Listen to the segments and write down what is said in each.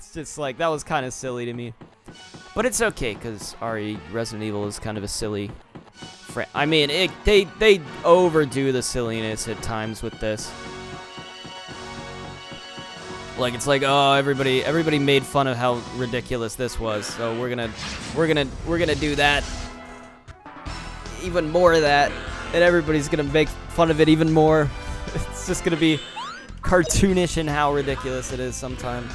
It's just like, that was kind of silly to me. But it's okay, because Resident Evil is kind of a silly... I mean, they overdo the silliness at times with this. Like, it's like, oh, everybody made fun of how ridiculous this was, so we're gonna do that. Even more of that, and everybody's gonna make fun of it even more. It's just gonna be cartoonish in how ridiculous it is sometimes.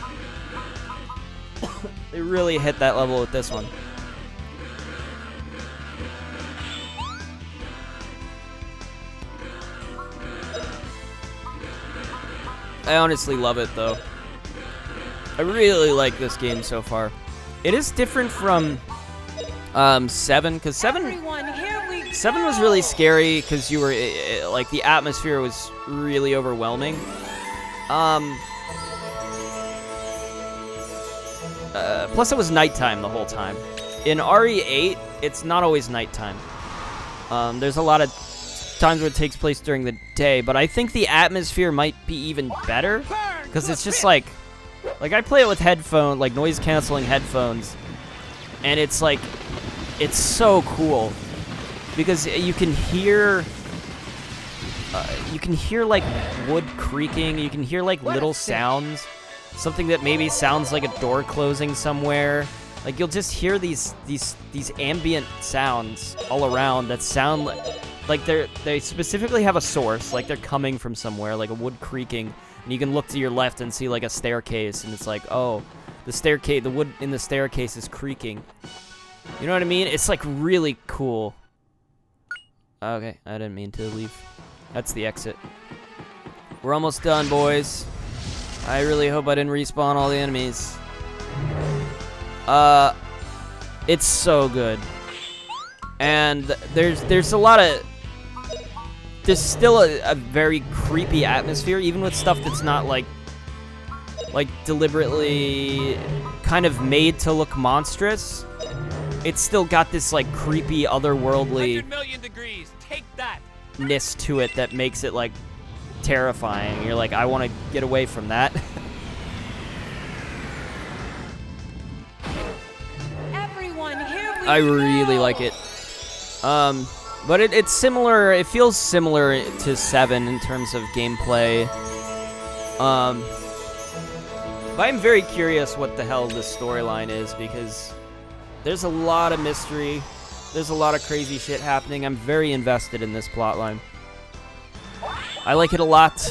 They really hit that level with this one. I honestly love it, though. I really like this game so far. It is different from 7, because 7 was really scary because you were like the atmosphere was really overwhelming. Plus it was nighttime the whole time. In RE8, it's not always nighttime. There's a lot of times where it takes place during the day, but I think the atmosphere might be even better because it's just like I play it with headphones, like noise canceling headphones, and it's like, it's so cool because you can hear like wood creaking, you can hear like little sounds, something that maybe sounds like a door closing somewhere. Like you'll just hear these ambient sounds all around that sound like they specifically have a source, like they're coming from somewhere, like a wood creaking, and you can look to your left and see like a staircase, and it's like, oh, the wood in the staircase is creaking. You know what I mean? It's like really cool. Okay, I didn't mean to leave. That's the exit. We're almost done, boys. I really hope I didn't respawn all the enemies. It's so good. And there's a lot of... There's still a very creepy atmosphere, even with stuff that's not like deliberately kind of made to look monstrous. It's still got this like creepy, otherworldly ness to it that makes it like terrifying. You're like, I want to get away from that. I really like it. But it's similar, it feels similar to 7 in terms of gameplay. But I'm very curious what the hell this storyline is, because there's a lot of mystery, there's a lot of crazy shit happening. I'm very invested in this plotline. I like it a lot.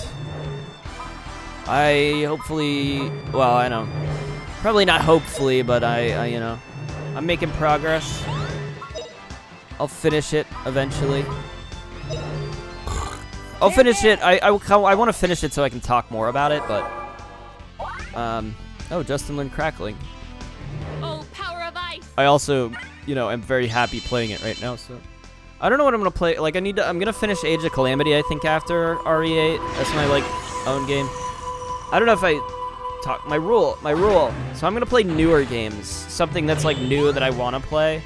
I know. Probably not hopefully, but I you know, I'm making progress. I'll finish it eventually. I'll finish it. I want to finish it so I can talk more about it, but oh, Justin learned crackling. Oh, power of ice. I also, you know, am very happy playing it right now, so I don't know what I'm going to play. Like I'm going to finish Age of Calamity, I think, after RE8. That's my like own game. I don't know if I talk my rule. So I'm going to play newer games, something that's like new that I want to play,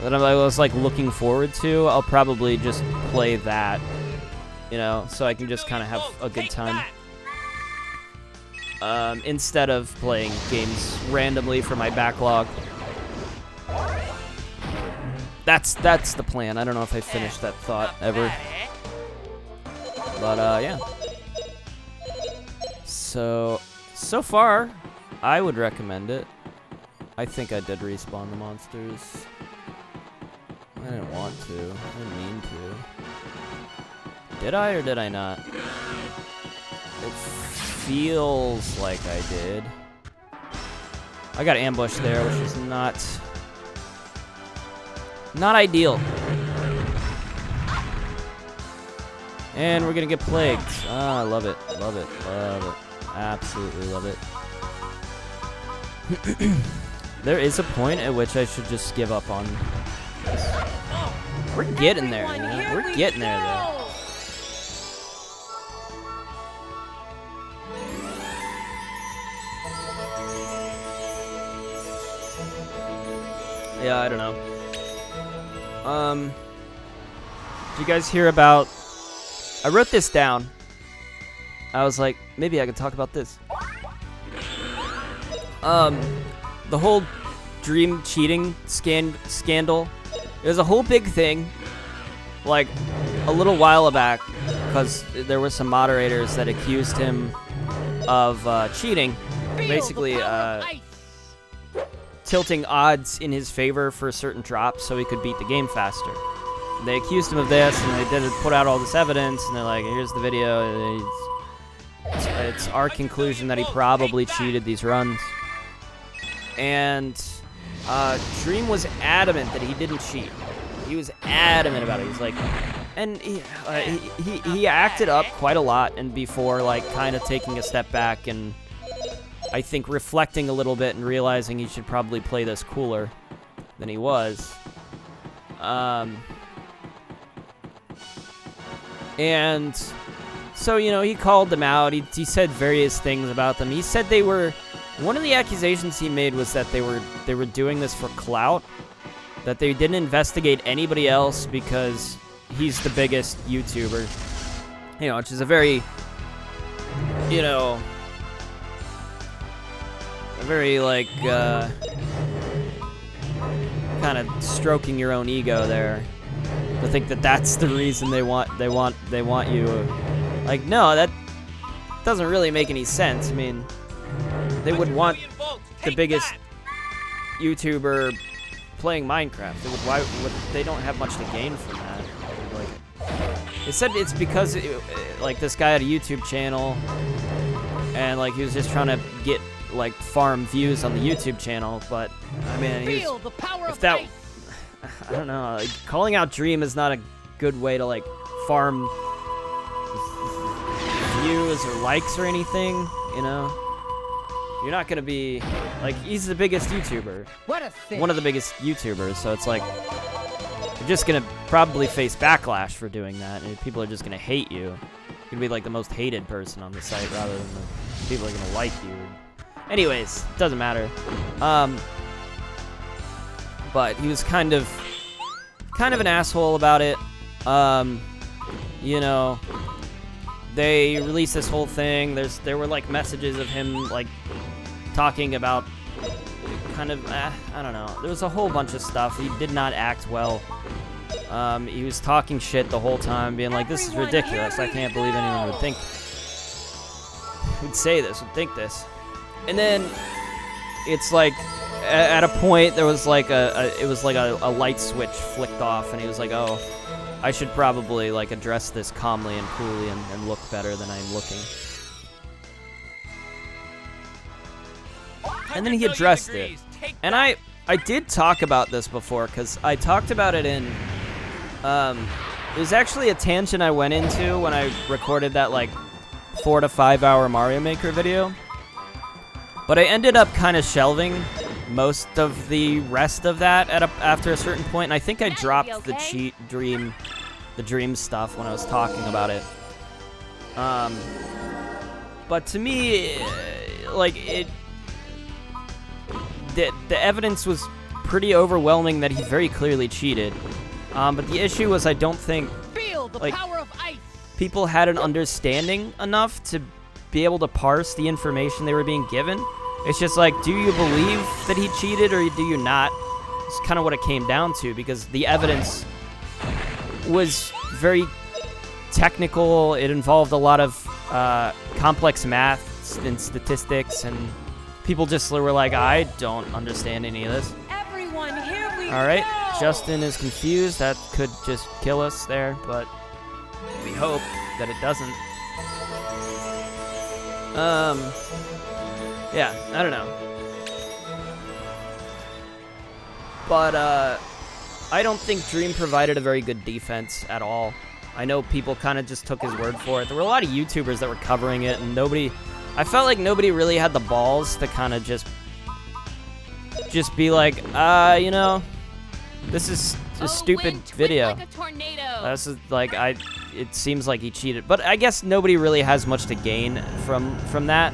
that I was like looking forward to. I'll probably just play that, you know, so I can just kind of have a good time. Instead of playing games randomly for my backlog. That's the plan. I don't know if I finished that thought ever. But yeah. So far, I would recommend it. I think I did respawn the monsters. I didn't want to. I didn't mean to. Did I or did I not? It feels like I did. I got ambushed there, which is not ideal. And we're gonna get plagued. Ah, I love it. Love it. Love it. Absolutely love it. There is a point at which I should just give up on this. We're getting there, you know? We're getting there, though. Yeah, I don't know. Did you guys hear about... I wrote this down. I was like, maybe I could talk about this. the whole Dream cheating scandal. It was a whole big thing, like a little while back, because there were some moderators that accused him of cheating, basically tilting odds in his favor for certain drops so he could beat the game faster. They accused him of this, and they did put out all this evidence, and they're like, here's the video. It's our conclusion that he probably cheated these runs. And Dream was adamant that he didn't cheat. He was adamant about it. He's like, and he acted up quite a lot, and before like kind of taking a step back and I think reflecting a little bit and realizing he should probably play this cooler than he was. And so, you know, he called them out. He said various things about them. He said they were, one of the accusations he made was that they were doing this for clout, that they didn't investigate anybody else because he's the biggest YouTuber, you know, which is a very, you know, a very like kind of stroking your own ego there, to think that that's the reason they want you. Like, no, that doesn't really make any sense. I mean, they would want the biggest YouTuber playing Minecraft. Why would they don't have much to gain from that? Like, they said it's because like this guy had a YouTube channel, and like he was just trying to get like farm views on the YouTube channel. But I mean, if that, I don't know, like, calling out Dream is not a good way to like farm views or likes or anything, you know. You're not gonna be like, he's the biggest YouTuber, one of the biggest YouTubers, so it's like you're just gonna probably face backlash for doing that, and people are just gonna hate you. You're gonna be like the most hated person on the site rather than the people are gonna like you. Anyways, doesn't matter. But he was kind of an asshole about it. You know, they released this whole thing. There were like messages of him like talking about kind of I don't know. There was a whole bunch of stuff. He did not act well. He was talking shit the whole time, being like, "This is ridiculous. I can't believe anyone would say this, would think this." And then it's like at a point there was like a light switch flicked off, and he was like, "Oh, I should probably like address this calmly and coolly and look better than I'm looking." And then he addressed it. And I did talk about this before, because I talked about it in it was actually a tangent I went into when I recorded that like 4 to 5 hour Mario Maker video. But I ended up kind of shelving most of the rest of that after a certain point, and I think I dropped the dream stuff when I was talking about it. But to me, like, the evidence was pretty overwhelming that he very clearly cheated. But the issue was, I don't think like people had an understanding enough to be able to parse the information they were being given. It's just like, do you believe that he cheated or do you not? It's kind of what it came down to, because the evidence was very technical. It involved a lot of complex math and statistics, and people just were like, I don't understand any of this. Everyone, here we All right, go. Justin is confused. That could just kill us there, but we hope that it doesn't. Yeah, I don't know. But, I don't think Dream provided a very good defense at all. I know people kind of just took his word for it. There were a lot of YouTubers that were covering it, and I felt like nobody really had the balls to kind of just be like, you know, this is a stupid video. Like a tornado. This is like, it seems like he cheated. But I guess nobody really has much to gain from that.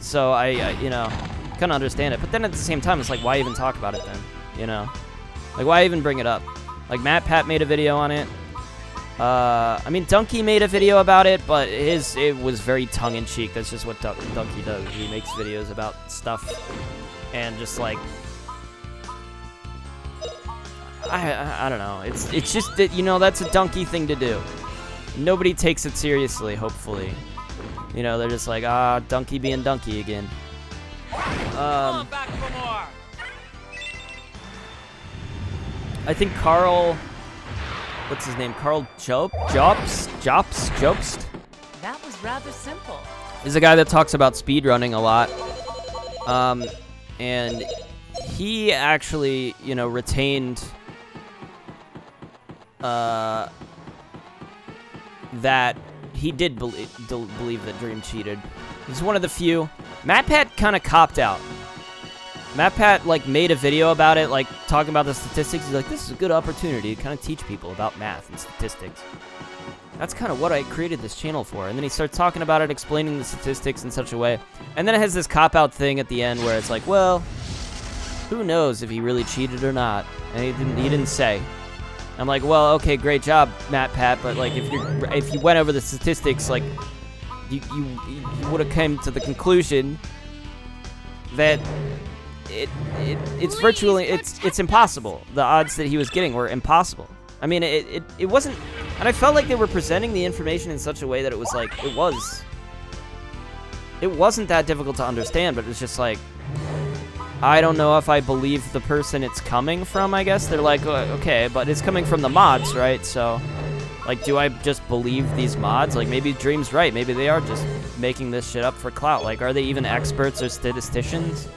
So I you know, kind of understand it. But then at the same time, it's like, why even talk about it then? You know? Like, why even bring it up? Like, Matt Pat made a video on it. I mean, Donkey made a video about it, but it was very tongue-in-cheek. That's just what Donkey does. He makes videos about stuff and just like I don't know. It's just that, you know, that's a Donkey thing to do. Nobody takes it seriously, hopefully. You know, they're just like, ah, Donkey being Donkey again. Back for more. I think Carl, what's his name? Carl Jobst? That was rather simple. Is a guy that talks about speedrunning a lot. And he actually, you know, retained that he did believe that Dream cheated. He's one of the few. MatPat kind of copped out. MatPat, like, made a video about it, like, talking about the statistics. He's like, this is a good opportunity to kind of teach people about math and statistics. That's kind of what I created this channel for. And then he starts talking about it, explaining the statistics in such a way. And then it has this cop-out thing at the end where it's like, well, who knows if he really cheated or not? And he didn't say. I'm like, well, okay, great job, MatPat, but like if you went over the statistics, like you would have come to the conclusion that it's virtually it's impossible. The odds that he was getting were impossible. I mean, it wasn't, and I felt like they were presenting the information in such a way that it was like it wasn't that difficult to understand, but it was just like, I don't know if I believe the person it's coming from, I guess. They're like, okay, but it's coming from the mods, right? So, like, do I just believe these mods? Like, maybe Dream's right. Maybe they are just making this shit up for clout. Like, are they even experts or statisticians?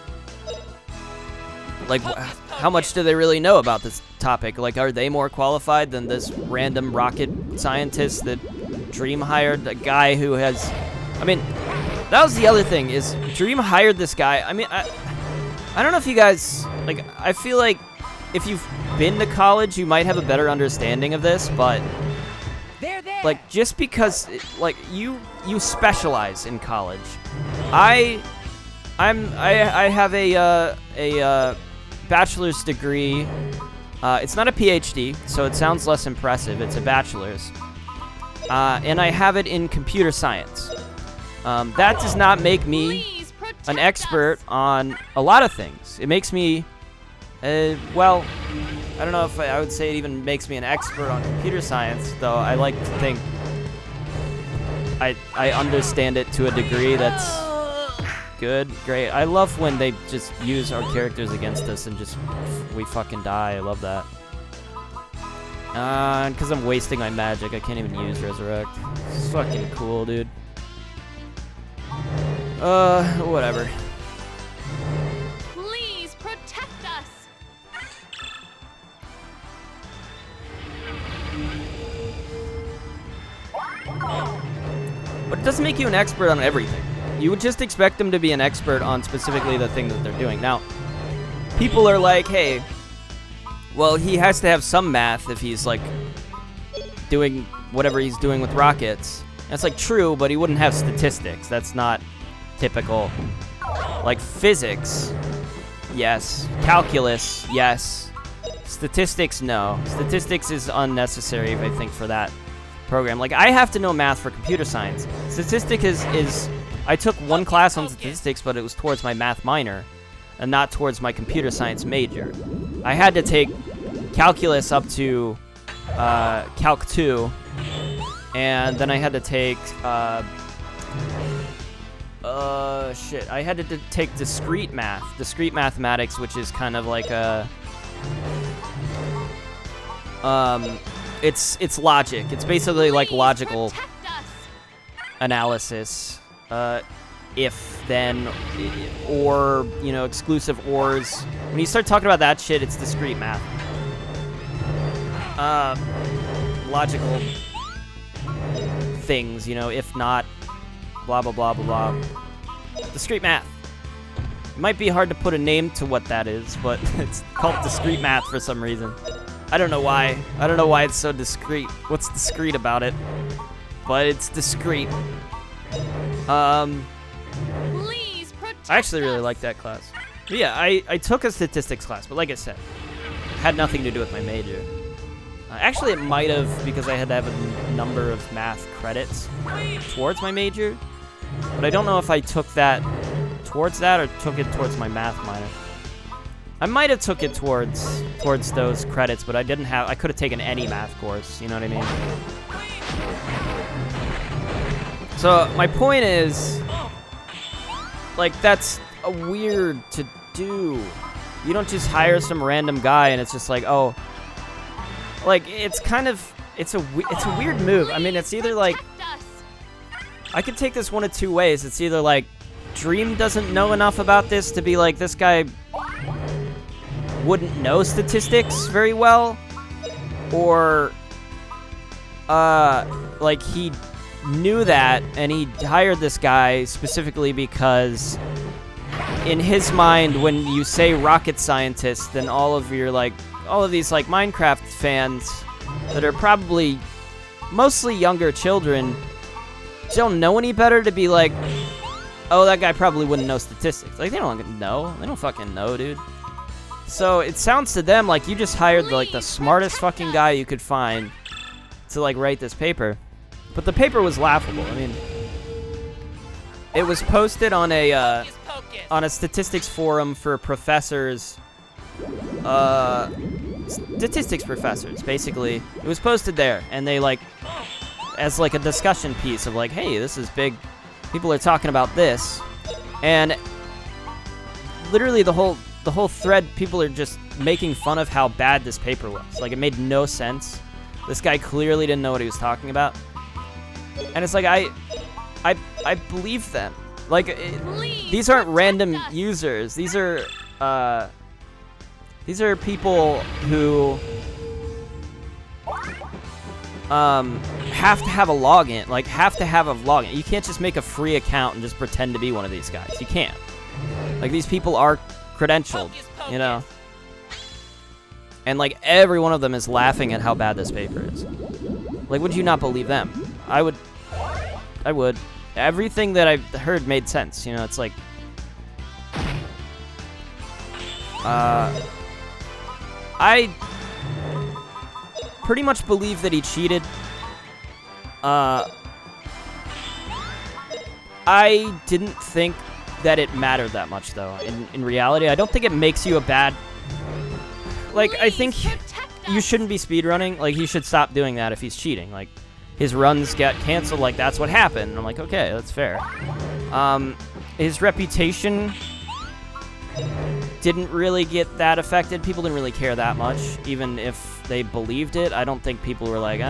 Like, how much do they really know about this topic? Like, are they more qualified than this random rocket scientist that Dream hired? A guy who has... I mean, that was the other thing, is Dream hired this guy. I mean, I don't know if you guys, like, I feel like if you've been to college, you might have a better understanding of this, but, like, just because, like, you specialize in college. I have a bachelor's degree. It's not a PhD, so it sounds less impressive. It's a bachelor's. And I have it in computer science. That does not make me an expert on a lot of things. It makes me, well, I don't know if I would say it even makes me an expert on computer science, though I like to think I understand it to a degree that's good, great. I love when they just use our characters against us and just, we fucking die. I love that. Because I'm wasting my magic, I can't even use Resurrect. It's fucking cool, dude. Whatever. Please protect us. But it doesn't make you an expert on everything. You would just expect them to be an expert on specifically the thing that they're doing. Now, people are like, hey, well, he has to have some math if he's, like, doing whatever he's doing with rockets. That's, like, true, but he wouldn't have statistics. That's not typical. Like, physics, yes. Calculus, yes. Statistics, no. Statistics is unnecessary, I think, for that program. Like, I have to know math for computer science. Statistics is I took one class on statistics, but it was towards my math minor and not towards my computer science major. I had to take calculus up to Calc 2, and then I had to take I had to take discrete mathematics, which is kind of like a it's logic. It's basically like logical analysis. If, then, or, you know, exclusive ors. When you start talking about that shit, it's discrete math. Logical things, you know, if not, blah, blah, blah, blah, blah. Discrete math. It might be hard to put a name to what that is, but it's called discrete math for some reason. I don't know why. I don't know why it's so discrete. What's discrete about it? But it's discrete. Please protect I actually really like that class. But yeah, I took a statistics class, but like I said, it had nothing to do with my major. Actually, it might have, because I had to have a number of math credits towards my major. But I don't know if I took that towards that or took it towards my math minor. I might have took it towards those credits, but I didn't have. I could have taken any math course. You know what I mean? So my point is, like, that's weird to do. You don't just hire some random guy and it's just like, oh, like it's kind of it's a weird move. I mean, it's either like I could take this one of two ways. It's either like Dream doesn't know enough about this to be like, this guy wouldn't know statistics very well, or like he knew that and he hired this guy specifically because in his mind, when you say rocket scientist, then all of these like Minecraft fans that are probably mostly younger children don't know any better to be like, oh, that guy probably wouldn't know statistics. Like, they don't know. They don't fucking know, dude. So it sounds to them like you just hired like the smartest fucking guy you could find to like write this paper. But the paper was laughable. I mean, it was posted on a statistics forum for professors, statistics professors, basically. It was posted there, and they like, as like a discussion piece of like, hey, this is big. People are talking about this, and literally the whole thread, people are just making fun of how bad this paper was. Like, it made no sense. This guy clearly didn't know what he was talking about, and it's like I believe them. Like, these aren't random users. These are people who have to have a login. Like, have to have a login. You can't just make a free account and just pretend to be one of these guys. You can't. Like, these people are credentialed, you know? And, like, every one of them is laughing at how bad this paper is. Like, would you not believe them? I would. Everything that I've heard made sense, you know? It's like, I pretty much believe that he cheated. I didn't think that it mattered that much, though. In reality, I don't think it makes you a bad... Like, I think you shouldn't be speedrunning. Like, he should stop doing that if he's cheating. Like, his runs get canceled. Like, that's what happened. And I'm like, okay, that's fair. His reputation didn't really get that affected. People didn't really care that much, even if they believed it. I don't think people were like,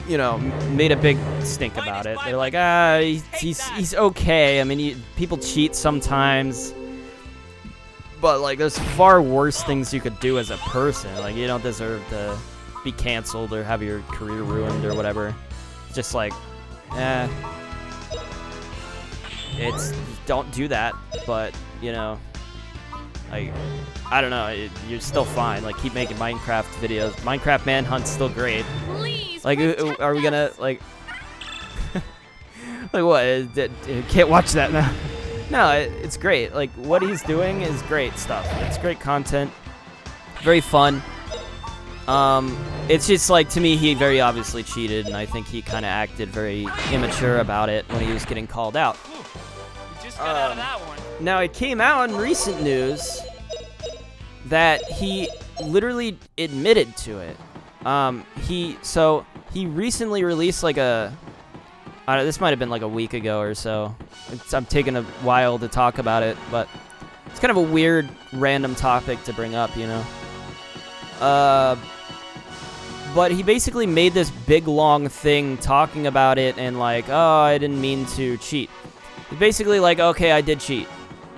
you know, made a big stink about it. They're like, he's okay. I mean, people cheat sometimes, but like, there's far worse things you could do as a person. Like, you don't deserve to be canceled or have your career ruined or whatever. It's just like, it's, don't do that. But, you know, like, I don't know, you're still fine. Like, keep making Minecraft videos. Minecraft Manhunt's still great. Like, are we gonna, like, like what? Can't watch that now. No, it's great. Like, what he's doing is great stuff. It's great content. Very fun. It's just, like, to me, he very obviously cheated, and I think he kind of acted very immature about it when he was getting called out. You just got out of that one. Now, it came out in recent news that he literally admitted to it. He recently released like this might have been like a week ago or so. I'm taking a while to talk about it, but it's kind of a weird, random topic to bring up, you know? But he basically made this big, long thing talking about it and like, oh, I didn't mean to cheat. He basically like, okay, I did cheat,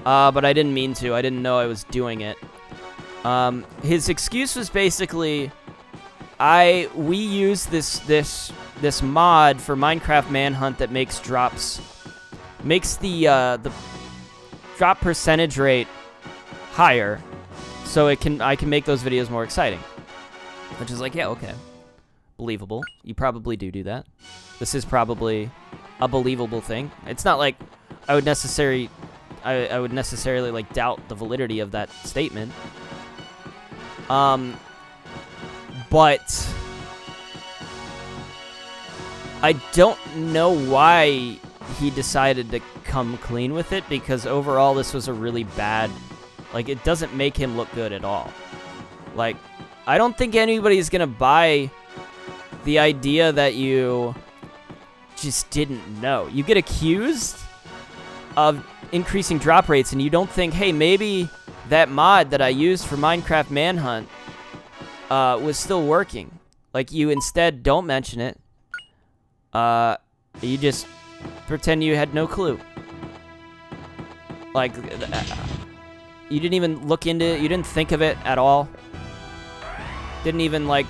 but I didn't mean to. I didn't know I was doing it. His excuse was basically, we use this mod for Minecraft Manhunt that makes the drop percentage rate higher, so I can make those videos more exciting. Which is like, yeah, okay, believable. You probably do that. This is probably a believable thing. It's not like I would necessarily like doubt the validity of that statement. But I don't know why he decided to come clean with it, because overall this was a really bad, like, it doesn't make him look good at all. Like, I don't think anybody's gonna buy the idea that you just didn't know. You get accused of increasing drop rates and you don't think, hey, maybe that mod that I used for Minecraft Manhunt was still working. Like, you instead don't mention it. You just pretend you had no clue. Like, you didn't even look into it. You didn't think of it at all. Didn't even, like...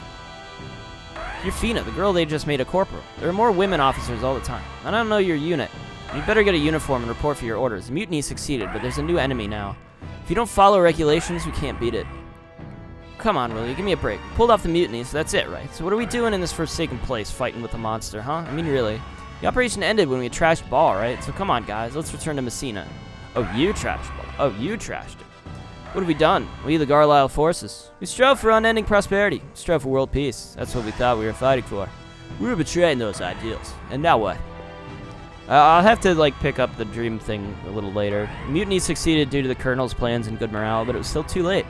You're Fina, the girl they just made a corporal. There are more women officers all the time. I don't know your unit. You better get a uniform and report for your orders. The mutiny succeeded, but there's a new enemy now. If you don't follow regulations, we can't beat it. Come on, Willie, give me a break. We pulled off the mutiny, so that's it, right? So what are we doing in this forsaken place, fighting with a monster, huh? I mean, really. The operation ended when we trashed Ball, right? So come on, guys, let's return to Messina. Oh, you trashed Ball. Oh, you trashed it. What have we done? We, the Garlisle forces. We strove for unending prosperity. We strove for world peace. That's what we thought we were fighting for. We were betraying those ideals. And now what? I'll have to, like, pick up the dream thing a little later. Mutiny succeeded due to the Colonel's plans and good morale, but it was still too late.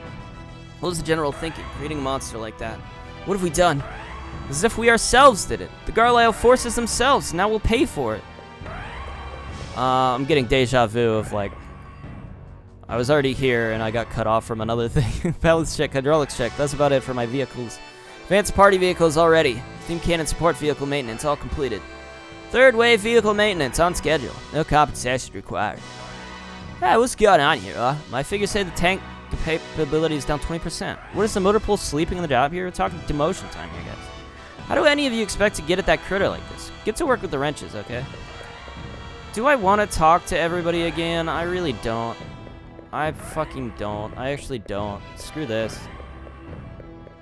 What was the General thinking, creating a monster like that? What have we done? As if we ourselves did it. The Garlisle forces themselves. Now we'll pay for it. I'm getting deja vu of, like... I was already here, and I got cut off from another thing. Balance check, hydraulics check. That's about it for my vehicles. Advanced party vehicles all ready. Steam cannon support vehicle maintenance all completed. Third wave vehicle maintenance on schedule. No compensation required. Hey, what's going on here, huh? My figures say the tank capability is down 20%. What is the motor pool sleeping on the job here? We're talking demotion time here, guys. How do any of you expect to get at that critter like this? Get to work with the wrenches, okay? Do I want to talk to everybody again? I really don't. I fucking don't. I actually don't. Screw this.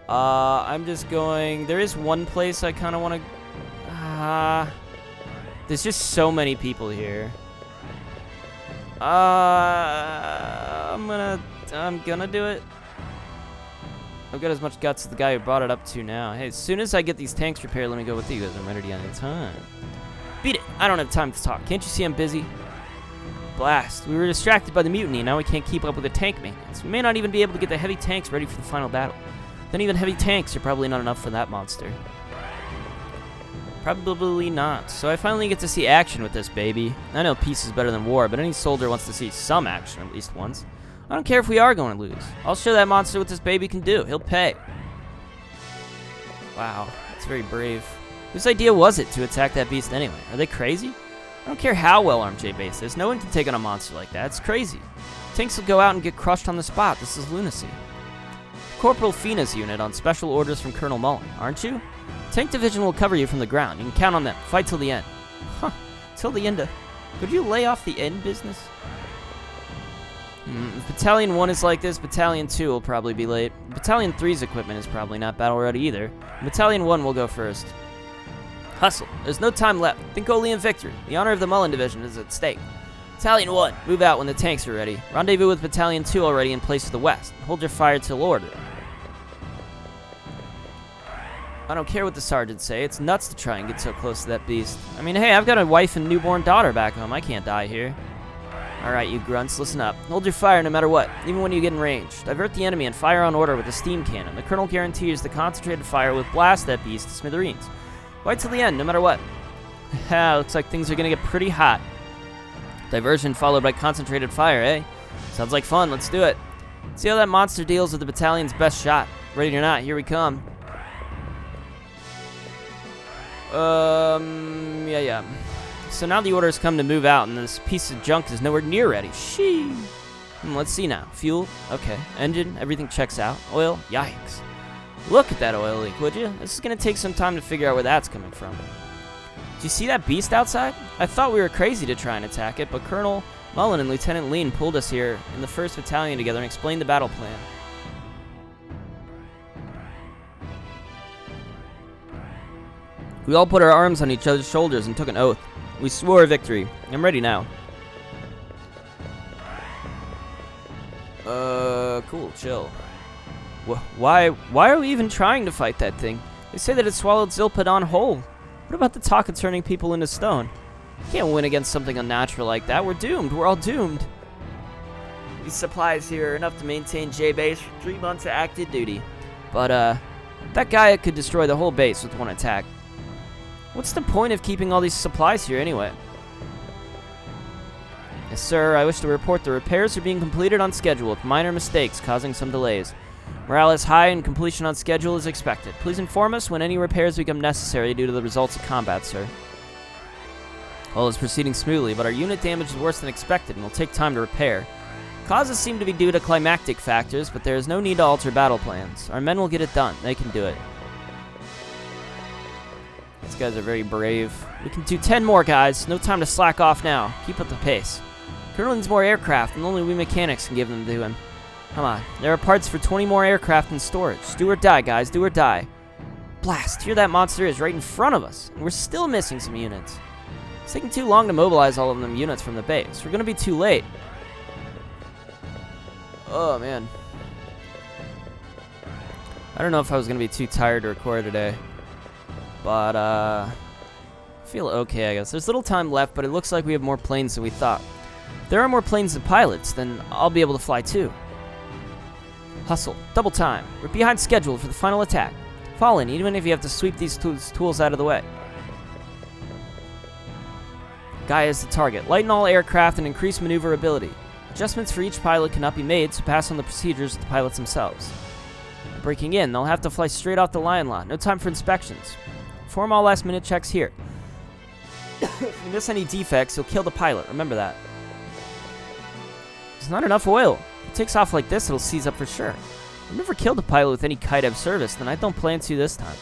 I'm just going... There is one place I kind of want to... there's just so many people here. I'm gonna do it. I've got as much guts as the guy who brought it up to now. Hey, as soon as I get these tanks repaired, let me go with you guys. I'm ready on any time. Beat it. I don't have time to talk. Can't you see I'm busy? Blast. We were distracted by the mutiny, and now we can't keep up with the tank maintenance. We may not even be able to get the heavy tanks ready for the final battle. Then even heavy tanks are probably not enough for that monster. Probably not. So I finally get to see action with this baby. I know peace is better than war, but any soldier wants to see some action at least once. I don't care if we are going to lose. I'll show that monster what this baby can do. He'll pay. Wow, that's very brave. Whose idea was it to attack that beast anyway? Are they crazy? I don't care how well armed J-Base is. No one can take on a monster like that. It's crazy. Tanks will go out and get crushed on the spot. This is lunacy. Corporal Fina's unit on special orders from Colonel Mullen, aren't you? Tank division will cover you from the ground. You can count on them. Fight till the end. Huh. Till the end of... Could you lay off the end business? If Battalion 1 is like this, Battalion 2 will probably be late. Battalion 3's equipment is probably not battle ready either. Battalion 1 will go first. Hustle. There's no time left. Think only in victory. The honor of the Mullen division is at stake. Battalion 1, move out when the tanks are ready. Rendezvous with Battalion 2 already in place to the west. Hold your fire till ordered. I don't care what the sergeants say. It's nuts to try and get so close to that beast. I mean, hey, I've got a wife and newborn daughter back home. I can't die here. Alright, you grunts, listen up. Hold your fire no matter what, even when you get in range. Divert the enemy and fire on order with a steam cannon. The colonel guarantees the concentrated fire will blast that beast to smithereens. Fight till the end, no matter what. Looks like things are gonna get pretty hot. Diversion followed by concentrated fire, eh? Sounds like fun, let's do it. See how that monster deals with the battalion's best shot. Ready or not, here we come. Yeah. So now the order has come to move out, and this piece of junk is nowhere near ready. Shee. Let's see now. Fuel, okay. Engine, everything checks out. Oil, yikes. Look at that oil leak, would you? This is gonna take some time to figure out where that's coming from. Do you see that beast outside? I thought we were crazy to try and attack it, but Colonel Mullen and Lieutenant Lean pulled us here in the 1st Battalion together and explained the battle plan. We all put our arms on each other's shoulders and took an oath. We swore victory. I'm ready now. Cool, chill. Why are we even trying to fight that thing? They say that it swallowed Zilpidon whole. What about the talk of turning people into stone? You can't win against something unnatural like that. We're doomed. We're all doomed. These supplies here are enough to maintain J-Base for 3 months of active duty. But, that guy could destroy the whole base with one attack. What's the point of keeping all these supplies here anyway? Yes, sir. I wish to report the repairs are being completed on schedule with minor mistakes causing some delays. Morale is high and completion on schedule is expected. Please inform us when any repairs become necessary due to the results of combat, sir. All is proceeding smoothly, but our unit damage is worse than expected and will take time to repair. Causes seem to be due to climactic factors, but there is no need to alter battle plans. Our men will get it done. They can do it. These guys are very brave. We can do 10 more, guys. No time to slack off now. Keep up the pace. Colonel needs more aircraft, and only we mechanics can give them to him. Come on. There are parts for 20 more aircraft in storage. Do or die, guys. Do or die. Blast. Here that monster is right in front of us, and we're still missing some units. It's taking too long to mobilize all of them units from the base. We're going to be too late. Oh, man. I don't know if I was going to be too tired to record today. But, I feel okay, I guess. There's little time left, but it looks like we have more planes than we thought. If there are more planes than pilots, then I'll be able to fly too. Hustle. Double time. We're behind schedule for the final attack. Fall in, even if you have to sweep these tools out of the way. Gaia is the target. Lighten all aircraft and increase maneuverability. Adjustments for each pilot cannot be made, so pass on the procedures to the pilots themselves. Breaking in, they'll have to fly straight off the Lion Lot. No time for inspections. Perform all last-minute checks here. If you miss any defects, you'll kill the pilot. Remember that. There's not enough oil. If it takes off like this, it'll seize up for sure. I've never killed a pilot with any kite of service, then I don't plan to this time.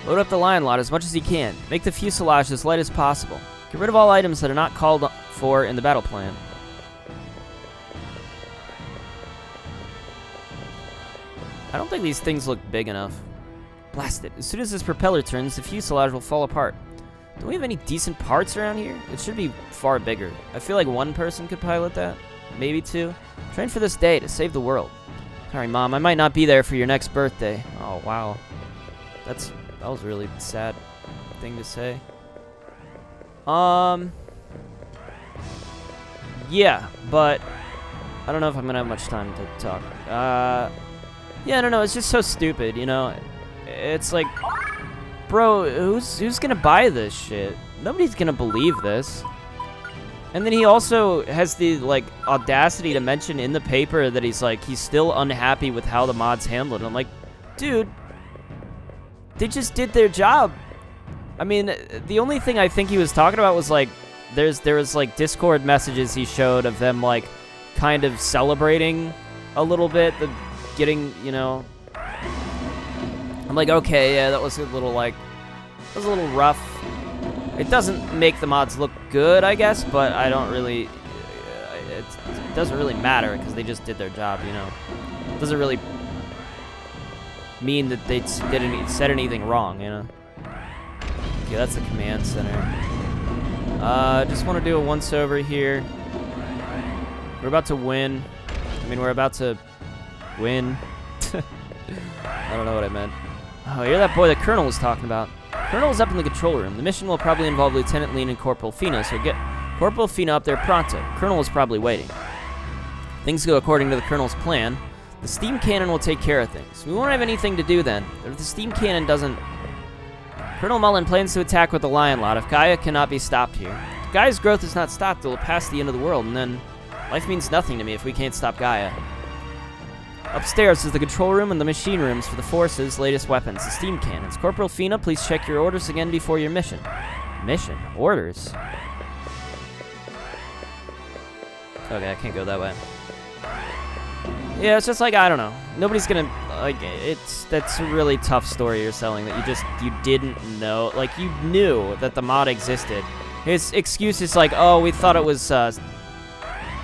Load up the Lion Lot as much as you can. Make the fuselage as light as possible. Get rid of all items that are not called for in the battle plan. I don't think these things look big enough. Blast it. As soon as this propeller turns, the fuselage will fall apart. Do we have any decent parts around here? It should be far bigger. I feel like one person could pilot that. Maybe two. Train for this day to save the world. Sorry, Mom. I might not be there for your next birthday. Oh, wow. That was a really sad thing to say. Yeah, but I don't know if I'm gonna have much time to talk. Yeah, I don't know. It's just so stupid, you know. It's like, bro, who's gonna buy this shit? Nobody's gonna believe this. And then he also has the like audacity to mention in the paper that he's still unhappy with how the mods handled it. I'm like, dude, they just did their job. I mean, the only thing I think he was talking about was like, there was like Discord messages he showed of them like kind of celebrating a little bit, the getting, you know. I'm like, okay, yeah, that was a little rough. It doesn't make the mods look good, I guess, but I don't really, it doesn't really matter because they just did their job, you know. It doesn't really mean that they said anything wrong, you know. Okay, that's the command center. Just want to do a once-over here. We're about to win. I mean, we're about to win. I don't know what I meant. Oh, you're that boy the Colonel was talking about. Colonel is up in the control room. The mission will probably involve Lieutenant Lean and Corporal Fina, so get Corporal Fina up there pronto. Colonel is probably waiting. Things go according to the Colonel's plan. The steam cannon will take care of things. We won't have anything to do then. But if the steam cannon doesn't... Colonel Mullen plans to attack with the Lion Lot if Gaia cannot be stopped here. If Gaia's growth is not stopped, it will pass the end of the world, and then life means nothing to me if we can't stop Gaia. Upstairs is the control room and the machine rooms for the Force's latest weapons, the steam cannons. Corporal Fina, please check your orders again before your mission. Mission? Orders? Okay, I can't go that way. Yeah, it's just like, I don't know. Nobody's gonna, like, that's a really tough story you're selling that you didn't know. Like, you knew that the mod existed. His excuse is like, oh, we thought it was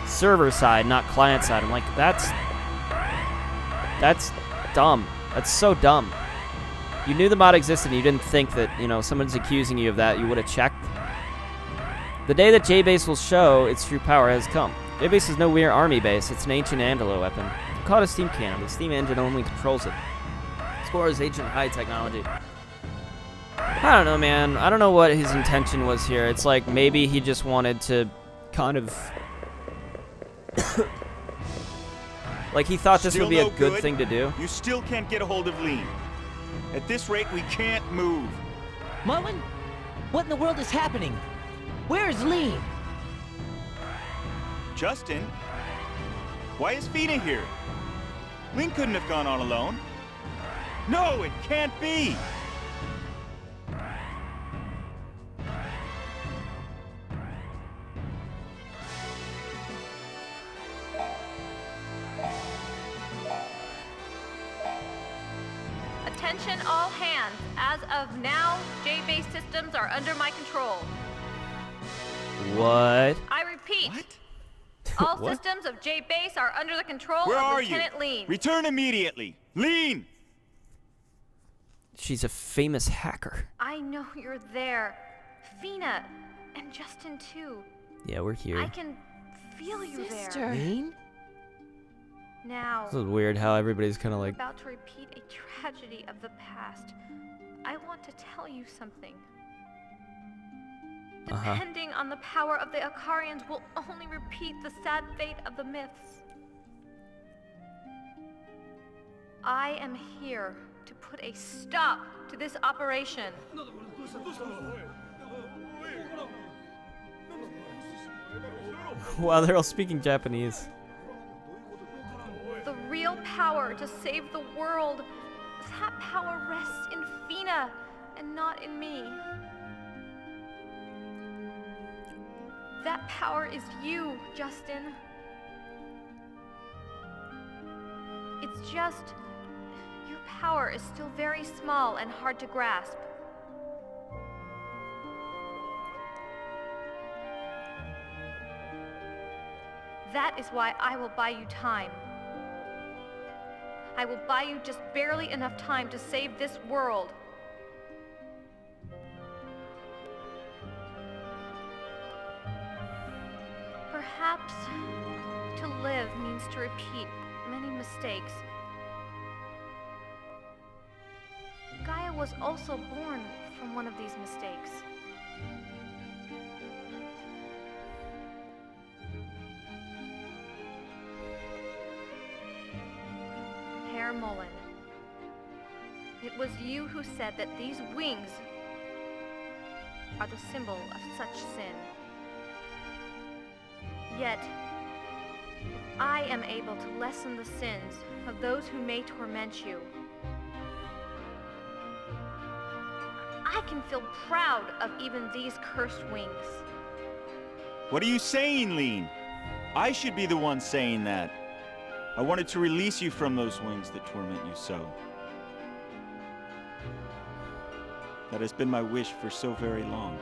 server side, not client side. I'm like, that's dumb. That's so dumb. You knew the mod existed and you didn't think that, you know, someone's accusing you of that. You would have checked. The day that J-Base will show its true power has come. J-Base is no mere army base. It's an ancient Andalo weapon. Call it a steam cannon. The steam engine only controls it. Score is ancient high technology. I don't know, man. I don't know what his intention was here. It's like maybe he just wanted to kind of... like he thought this would be a good thing to do. You still can't get a hold of Lean. At this rate, we can't move. Mullen? What in the world is happening? Where is Lean? Justin? Why is Fina here? Lean couldn't have gone on alone. No, it can't be! Attention all hands. As of now, J-Base systems are under my control. What? I repeat. What? All What? systems of J-Base are under the control Where of are Lieutenant you? Lean. Return immediately! Lean! She's a famous hacker. I know you're there. Fina and Justin too. Yeah, we're here. I can feel you there. Sister. Lean? Now, This is weird how everybody's kind of like... about to repeat a tragedy of the past. I want to tell you something. Uh-huh. Depending on the power of the Akarians will only repeat the sad fate of the myths. I am here to put a stop to this operation. Wow, they're all speaking Japanese. The real power to save the world, that power rests in Fina and not in me. That power is you, Justin. It's just, your power is still very small and hard to grasp. That is why I will buy you time. I will buy you just barely enough time to save this world. Perhaps to live means to repeat many mistakes. Gaia was also born from one of these mistakes. Herr Mullen, it was you who said that these wings are the symbol of such sin. Yet, I am able to lessen the sins of those who may torment you. I can feel proud of even these cursed wings. What are you saying, Lean? I should be the one saying that. I wanted to release you from those wings that torment you so. That has been my wish for so very long.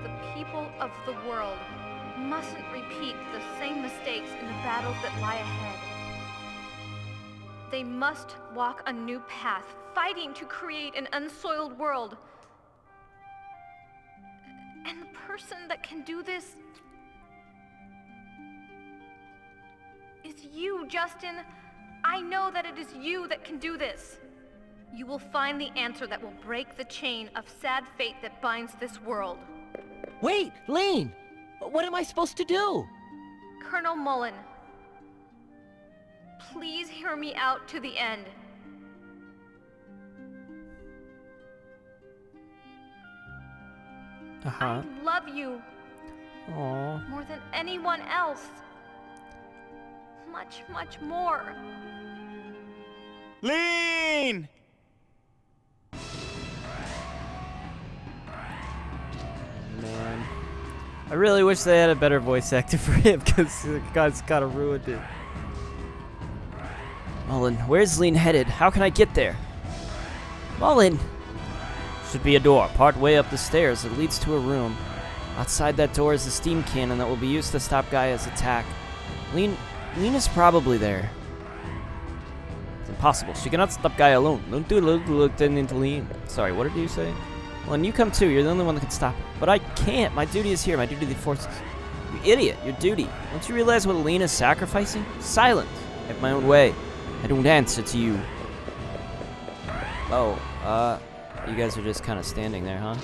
The people of the world mustn't repeat the same mistakes in the battles that lie ahead. They must walk a new path, fighting to create an unsoiled world. And the person that can do this is you, Justin. I know that it is you that can do this. You will find the answer that will break the chain of sad fate that binds this world. Wait, Lean! What am I supposed to do? Colonel Mullen, please hear me out to the end. Uh-huh. I love you Aww. more than anyone else. Much, much more. Lean! Man. I really wish they had a better voice actor for him, because the guy's kind of ruined it. Mullen, where's Lean headed? How can I get there? Mullen! Should be a door, part way up the stairs that leads to a room. Outside that door is a steam cannon that will be used to stop Gaia's attack. Lean is probably there. It's impossible. She cannot stop Gaia alone. Don't do look into Lean. Sorry, what did you say? Well, and you come too. You're the only one that can stop her. But I can't. My duty is here. My duty to the forces. You idiot, your duty. Don't you realize what Lena's sacrificing? Silence. I have my own way. I don't answer to you. Oh, you guys are just kind of standing there, huh?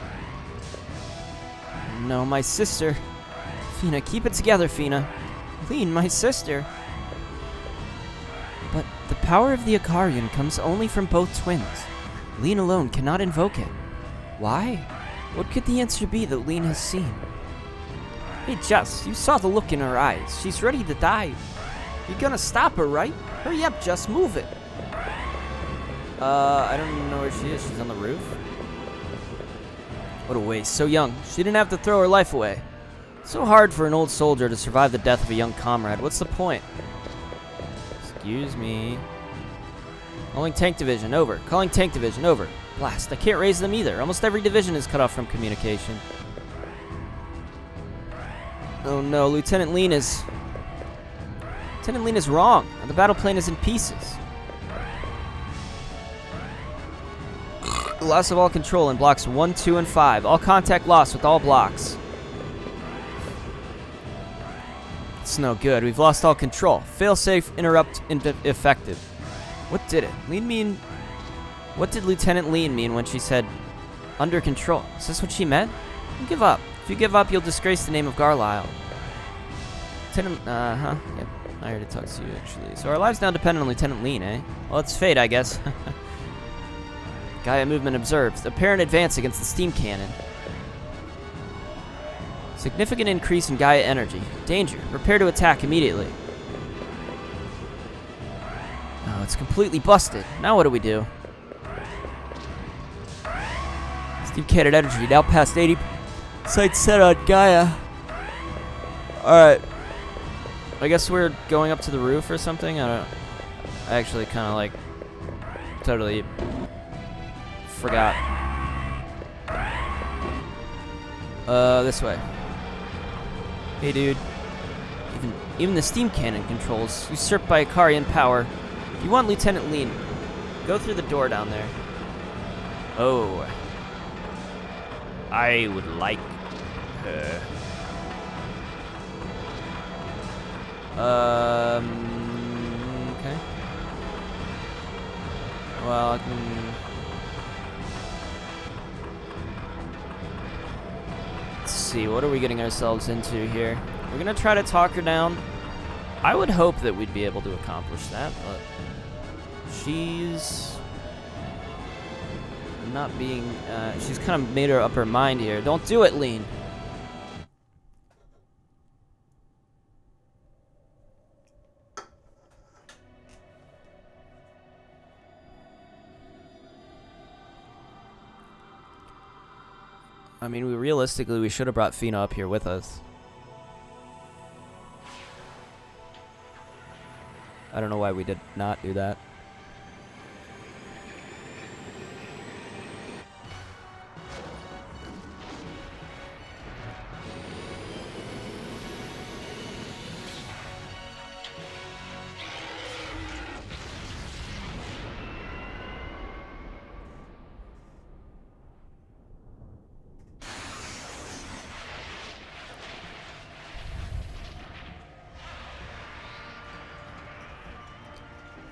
No, my sister. Fina, keep it together, Fina. Lean, my sister. But the power of the Ikarian comes only from both twins. Lean alone cannot invoke it. Why? What could the answer be that Lean has seen? Hey, Jess, you saw the look in her eyes. She's ready to die. You're gonna stop her, right? Hurry up, Jess, move it. I don't even know where she is. She's on the roof? What a waste. So young. She didn't have to throw her life away. So hard for an old soldier to survive the death of a young comrade. What's the point? Excuse me. Calling tank division, over. Calling tank division, over. Blast, I can't raise them either. Almost every division is cut off from communication. Oh no, Lieutenant Lean is wrong. The battle plane is in pieces. Loss of all control in blocks 1, 2, and 5. All contact lost with all blocks. It's no good. We've lost all control. Failsafe, interrupt, effective. What did it? Lean mean? What did Lieutenant Lean mean when she said under control? Is this what she meant? Don't give up. If you give up, you'll disgrace the name of Carlisle. Lieutenant, yep. I already talked to you, actually. So our lives now depend on Lieutenant Lean, eh? Well, it's fate, I guess. Gaia movement observed. Apparent advance against the steam cannon. Significant increase in Gaia energy. Danger. Prepare to attack immediately. Oh, it's completely busted. Now what do we do? Steam cannon energy now past 80. Sight set on Gaia. Alright. I guess we're going up to the roof or something? I actually kind of like totally forgot. This way. Hey, dude. Even the steam cannon controls usurped by Ikarian power. If you want Lieutenant Lean, go through the door down there. Oh. I would like her. Okay. Well, I can... Let's see, what are we getting ourselves into here? We're gonna try to talk her down. I would hope that we'd be able to accomplish that, but she's not being, she's kind of made her up her mind here. Don't do it, Lean. I mean, realistically, we should have brought Fina up here with us. I don't know why we did not do that.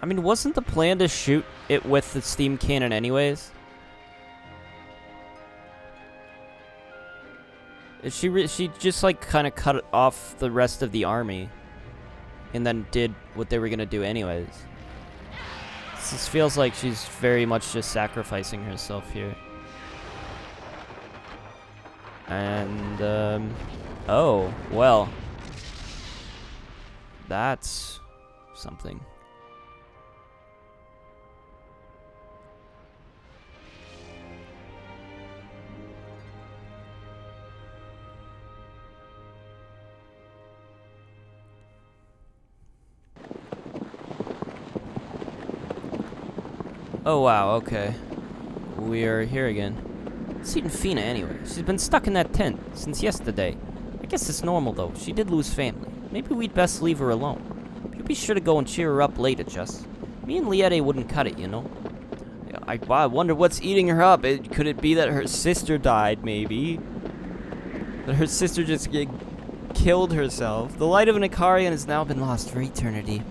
I mean, wasn't the plan to shoot it with the steam cannon anyways? She just like kind of cut off the rest of the army and then did what they were going to do anyways. This feels like she's very much just sacrificing herself here. And, oh, well. That's something. Oh wow, okay. We're here again. It's eating Fina anyway. She's been stuck in that tent since yesterday. I guess it's normal though. She did lose family. Maybe we'd best leave her alone. You be sure to go and cheer her up later, Jess. Me and Liette wouldn't cut it, you know? I wonder what's eating her up. Could it be that her sister died, maybe? That her sister just killed herself. The light of an Ikarian has now been lost for eternity.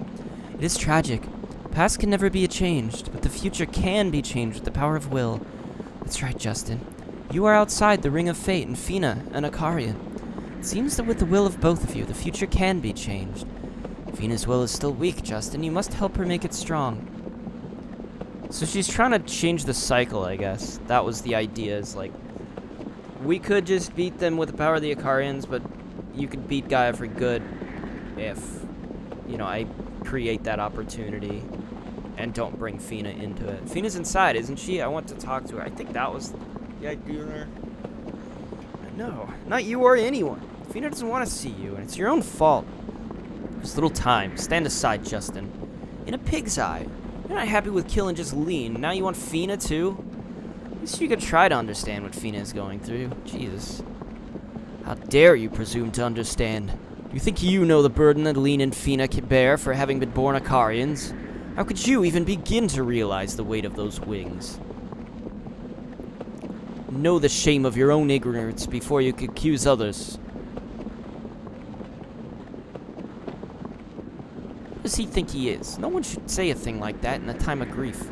It is tragic. Past can never be changed, but the future can be changed with the power of will. That's right, Justin. You are outside the Ring of Fate, and Fina, an Ikarian. It seems that with the will of both of you, the future can be changed. Fina's will is still weak, Justin. You must help her make it strong. So she's trying to change the cycle, I guess. That was the idea, is like, we could just beat them with the power of the Ikarians, but you could beat Gaia for good if, you know, I create that opportunity and don't bring Fina into it. Fina's inside, isn't she? I want to talk to her. I think that was the idea there. No, not you or anyone. Fina doesn't want to see you, and it's your own fault. There's little time. Stand aside, Justin. In a pig's eye. You're not happy with killing just Lean. Now you want Fina too? At least you could try to understand what Fina is going through. Jesus. How dare you presume to understand? You think you know the burden that Lean and Fina can bear for having been born Ikarians? How could you even begin to realize the weight of those wings? Know the shame of your own ignorance before you could accuse others. Who does he think he is? No one should say a thing like that in a time of grief.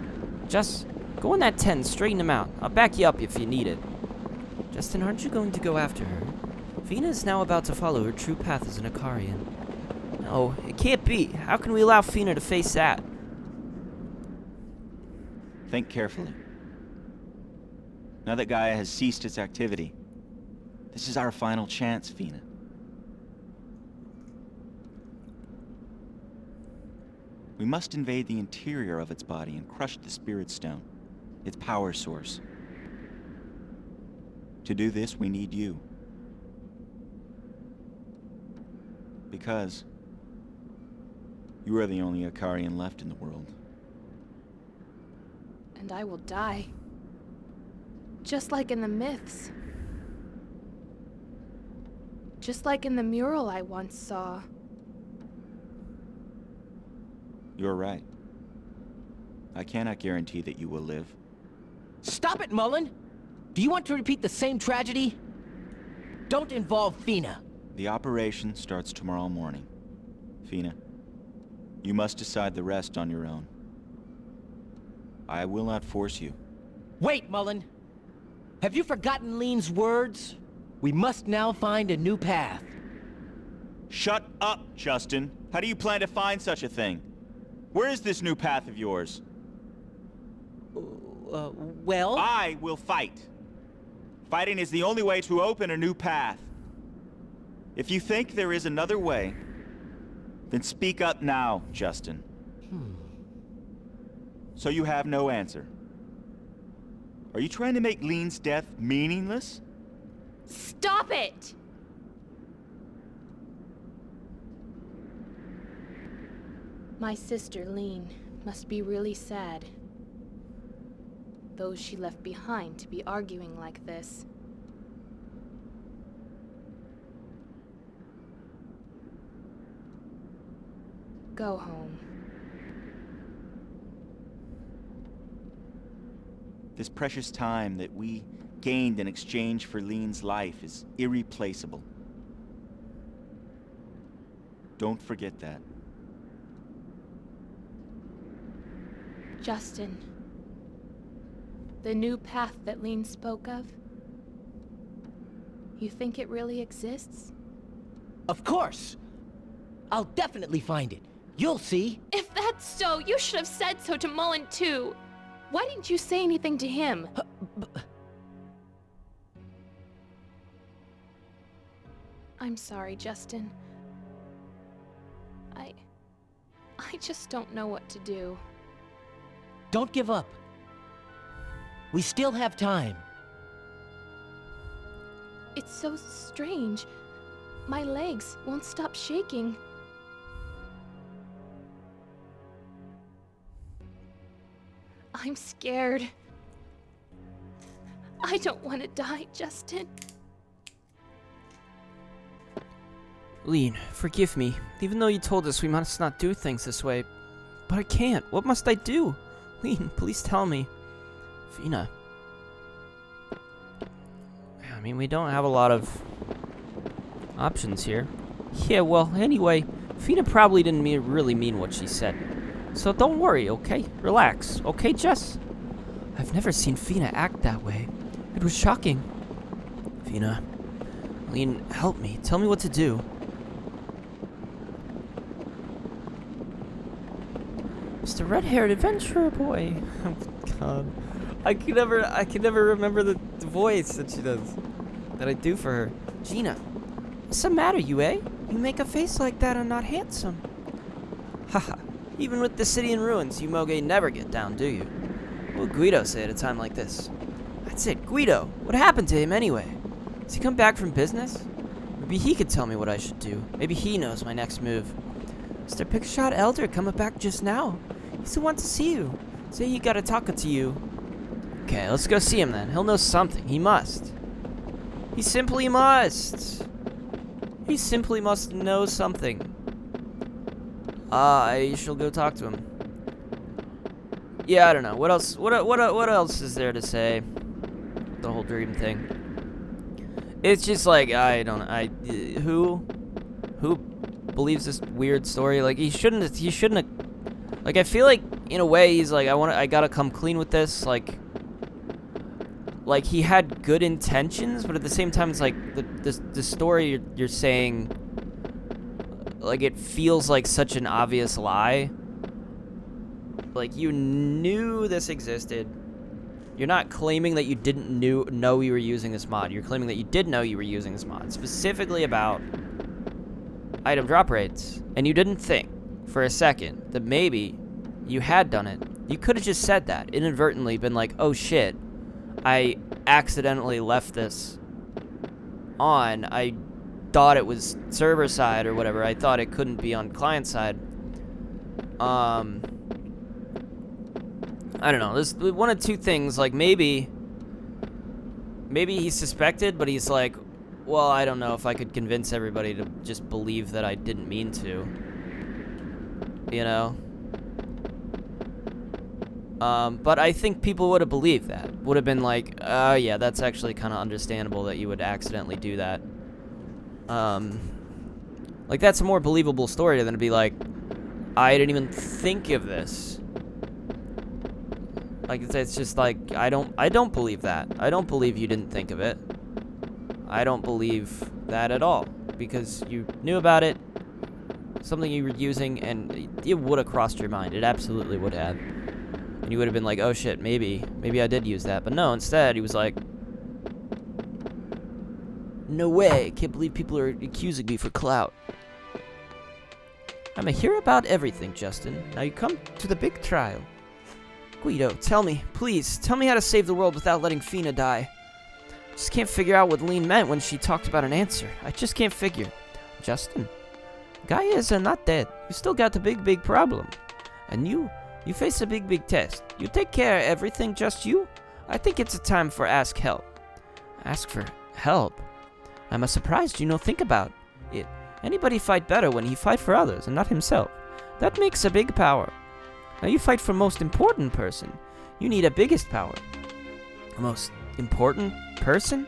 Just go in that tent and straighten him out. I'll back you up if you need it. Justin, aren't you going to go after her? Fina is now about to follow her true path as an Ikarian. No, it can't be. How can we allow Fina to face that? Think carefully. Now that Gaia has ceased its activity, this is our final chance, Fina. We must invade the interior of its body and crush the Spirit Stone, its power source. To do this, we need you. Because you are the only Ikarian left in the world. And I will die. Just like in the myths. Just like in the mural I once saw. You're right. I cannot guarantee that you will live. Stop it, Mullen! Do you want to repeat the same tragedy? Don't involve Fina. The operation starts tomorrow morning. Fina, you must decide the rest on your own. I will not force you. Wait, Mullen! Have you forgotten Lean's words? We must now find a new path. Shut up, Justin. How do you plan to find such a thing? Where is this new path of yours? Well... I will fight. Fighting is the only way to open a new path. If you think there is another way, then speak up now, Justin. So you have no answer. Are you trying to make Lean's death meaningless? Stop it! My sister, Lean, must be really sad. Those she left behind to be arguing like this. Go home. This precious time that we gained in exchange for Lean's life is irreplaceable. Don't forget that. Justin, the new path that Lean spoke of, you think it really exists? Of course! I'll definitely find it. You'll see. If that's so, you should have said so to Mullen too. Why didn't you say anything to him? I'm sorry, Justin. I just don't know what to do. Don't give up. We still have time. It's so strange. My legs won't stop shaking. I'm scared. I don't want to die, Justin. Lean, forgive me. Even though you told us we must not do things this way. But I can't. What must I do? Lean, please tell me. Fina. I mean, we don't have a lot of options here. Yeah, well, anyway, Fina probably didn't really mean what she said. So don't worry, okay? Relax, okay, Jess? I've never seen Fina act that way. It was shocking. Fina, Lean, help me. Tell me what to do. It's the red-haired adventurer boy. Oh, God. I can never remember the voice that she does. That I do for her. Gina, what's the matter, you, eh? You make a face like that and not handsome. Haha. Even with the city in ruins, you Moge never get down, do you? What would Guido say at a time like this? That's it, Guido. What happened to him anyway? Has he come back from business? Maybe he could tell me what I should do. Maybe he knows my next move. Mr. Pickshot Elder coming back just now. He still wants to see you. Say he gotta talk to you. Okay, let's go see him then. He'll know something. He must. He simply must. He simply must know something. I shall go talk to him. Yeah, I don't know. What else? What else is there to say? The whole dream thing. It's just like who believes this weird story? Like he shouldn't have, like I feel like in a way he's like I gotta come clean with this, like he had good intentions, but at the same time it's like the story you're saying, like it feels like such an obvious lie. Like you knew this existed. You're not claiming that you didn't know you were using this mod. You're claiming that you did know you were using this mod, specifically about item drop rates. And you didn't think for a second that maybe you had done it. You could have just said that, inadvertently been like, oh shit, I accidentally left this on. I thought it was server side or whatever. I thought it couldn't be on client side. I don't know. There's one of two things. Like maybe he's suspected, but he's like, well, I don't know if I could convince everybody to just believe that I didn't mean to. You know? But I think people would have believed that. Would have been like, yeah, that's actually kind of understandable that you would accidentally do that. Like that's a more believable story than to be like, I didn't even think of this. Like it's just like I don't believe that. I don't believe you didn't think of it. I don't believe that at all because you knew about it, something you were using, and it would have crossed your mind. It absolutely would have, and you would have been like, oh shit, maybe I did use that. But no, instead he was like, no way, can't believe people are accusing me for clout. I'm a hear about everything, Justin. Now you come to the big trial. Guido, tell me, please, tell me how to save the world without letting Fina die. Just can't figure out what Lean meant when she talked about an answer. I just can't figure. Justin, Gaia is not dead. You still got the big problem. And you face a big test. You take care of everything, just you? I think it's a time for ask help. Ask for help? I'm surprised you think about it. Anybody fight better when he fight for others and not himself. That makes a big power. Now you fight for most important person. You need a biggest power. The most important person?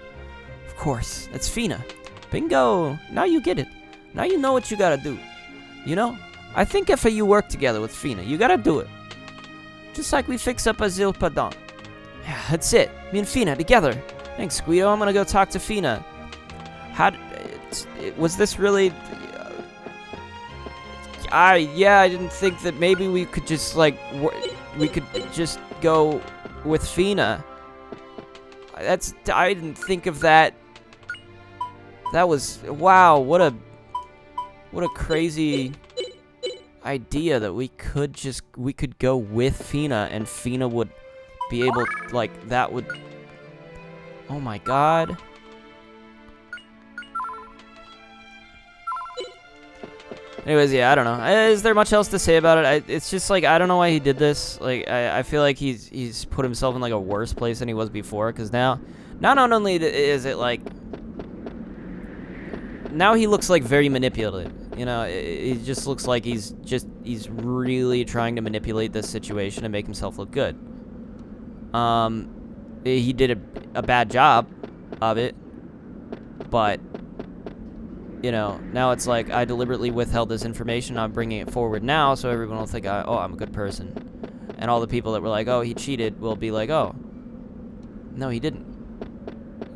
Of course, that's Fina. Bingo! Now you get it. Now you know what you gotta do. You know? I think if you work together with Fina, you gotta do it. Just like we fix up Azil Padon. Yeah, that's it. Me and Fina together. Thanks, Guido. I'm gonna go talk to Fina. Was this really... I didn't think that maybe we could just, like, we could just go with Fina. I didn't think of that. That was, wow, what a crazy idea that we could go with Fina and Fina would be able, like, that would, oh my god. Anyways, yeah, I don't know. Is there much else to say about it? It's just like I don't know why he did this. Like I feel like he's put himself in like a worse place than he was before. Because now not only is it like now he looks like very manipulative. You know, it just looks like he's really trying to manipulate this situation and make himself look good. He did a bad job of it, but you know, now it's like I deliberately withheld this information. I'm bringing it forward now so everyone will think, oh, I'm a good person. And all the people that were like, oh, he cheated, will be like, oh, no, he didn't.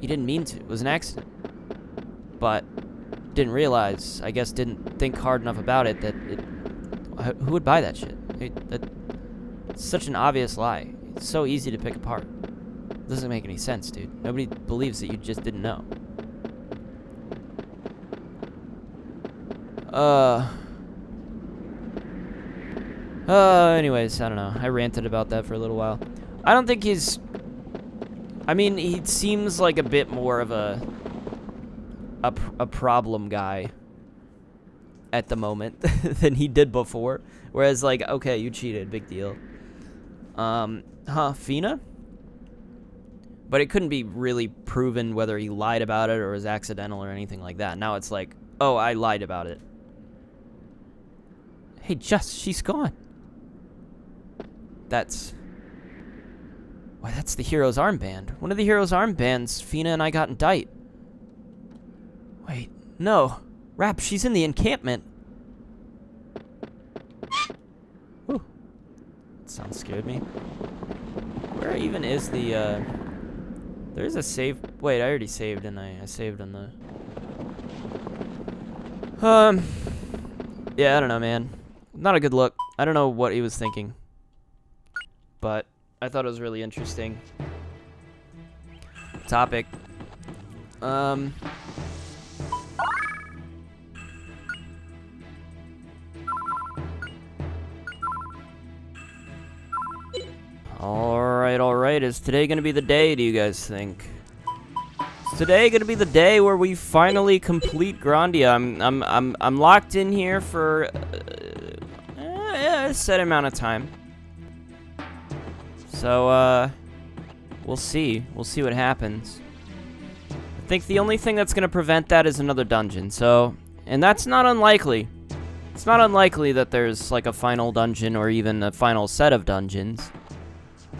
He didn't mean to. It was an accident. But didn't realize, I guess didn't think hard enough about it, that who would buy that shit? It's such an obvious lie. It's so easy to pick apart. It doesn't make any sense, dude. Nobody believes that you just didn't know. Anyways, I don't know. I ranted about that for a little while. I don't think he's... I mean, he seems like a bit more of a problem guy at the moment than he did before. Whereas, like, okay, you cheated, big deal. Fina? But it couldn't be really proven whether he lied about it or was accidental or anything like that. Now it's like, oh, I lied about it. Hey, Jess, she's gone. Why, that's the hero's armband. One of the hero's armbands Fina and I got in Dite. Wait, no. Rap, she's in the encampment. Whew. That sound scared me. Where even is the, There's a save... Wait, I already saved, didn't I? I saved on the... Yeah, I don't know, man. Not a good look. I don't know what he was thinking. But I thought it was really interesting. Topic. Alright. Is today gonna be the day, do you guys think? Is today gonna be the day where we finally complete Grandia? I'm locked in here for a set amount of time. So, we'll see. We'll see what happens. I think the only thing that's gonna prevent that is another dungeon, so... And that's not unlikely. It's not unlikely that there's, like, a final dungeon or even a final set of dungeons.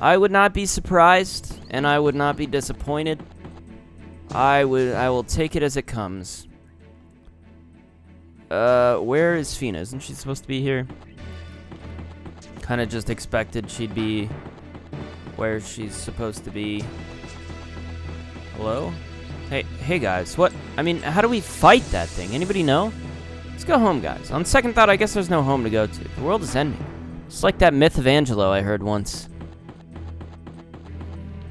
I would not be surprised, and I would not be disappointed. I will take it as it comes. Where is Fina? Isn't she supposed to be here? Kinda just expected she'd be where she's supposed to be. Hello? Hey guys, what? I mean, how do we fight that thing? Anybody know? Let's go home, guys. On second thought, I guess there's no home to go to. The world is ending. Just like that myth of Angelo I heard once.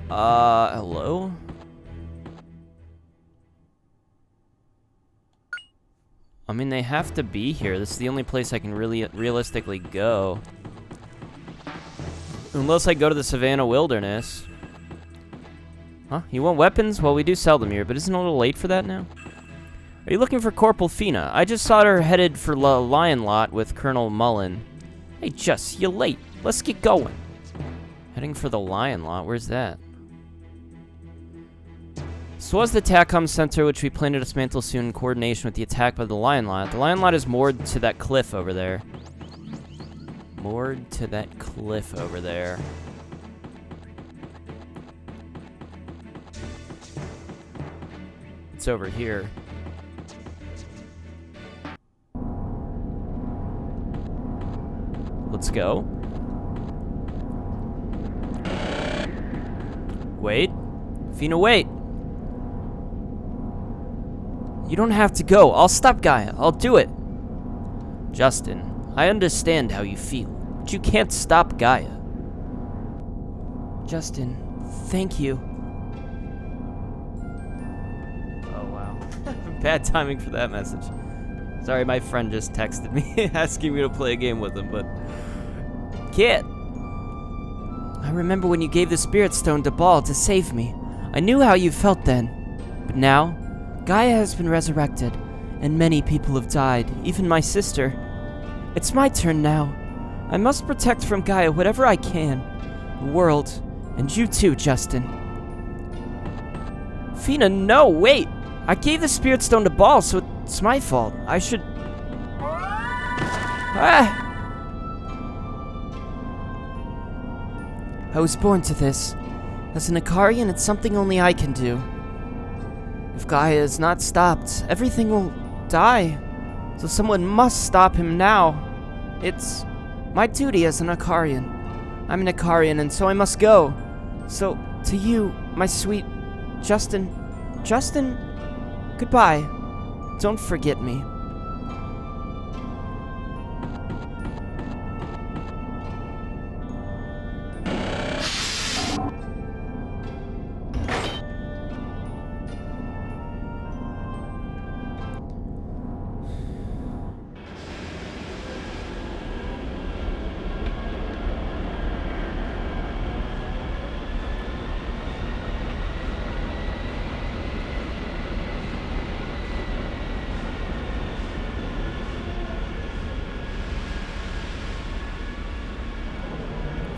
Hello? I mean, they have to be here. This is the only place I can really realistically go. Unless I go to the Savannah Wilderness. Huh? You want weapons? Well, we do sell them here, but isn't it a little late for that now? Are you looking for Corporal Fina? I just saw her headed for Lion Lot with Colonel Mullen. Hey, Jess, you're late. Let's get going. Heading for the Lion Lot? Where's that? This was the TACOM center, which we plan to dismantle soon in coordination with the attack by the Lion Lot. The Lion Lot is moored to that cliff over there. Moored to that cliff over there. It's over here. Let's go. Wait. Fina, wait. You don't have to go. I'll stop Gaia. I'll do it. Justin, I understand how you feel, but you can't stop Gaia. Justin, thank you. Oh, wow. Bad timing for that message. Sorry, my friend just texted me asking me to play a game with him, but... Kid! I remember when you gave the Spirit Stone to Ball to save me. I knew how you felt then. But now, Gaia has been resurrected, and many people have died, even my sister. It's my turn now. I must protect from Gaia whatever I can. The world, and you too, Justin. Fina, no, wait! I gave the Spirit Stone to Ball, so it's my fault. I should... Ah! I was born to this. As an Ikarian, it's something only I can do. If Gaia is not stopped, everything will die. So someone must stop him now. It's my duty as an Ikarian. I'm an Ikarian, and so I must go. So, to you, my sweet Justin, goodbye. Don't forget me.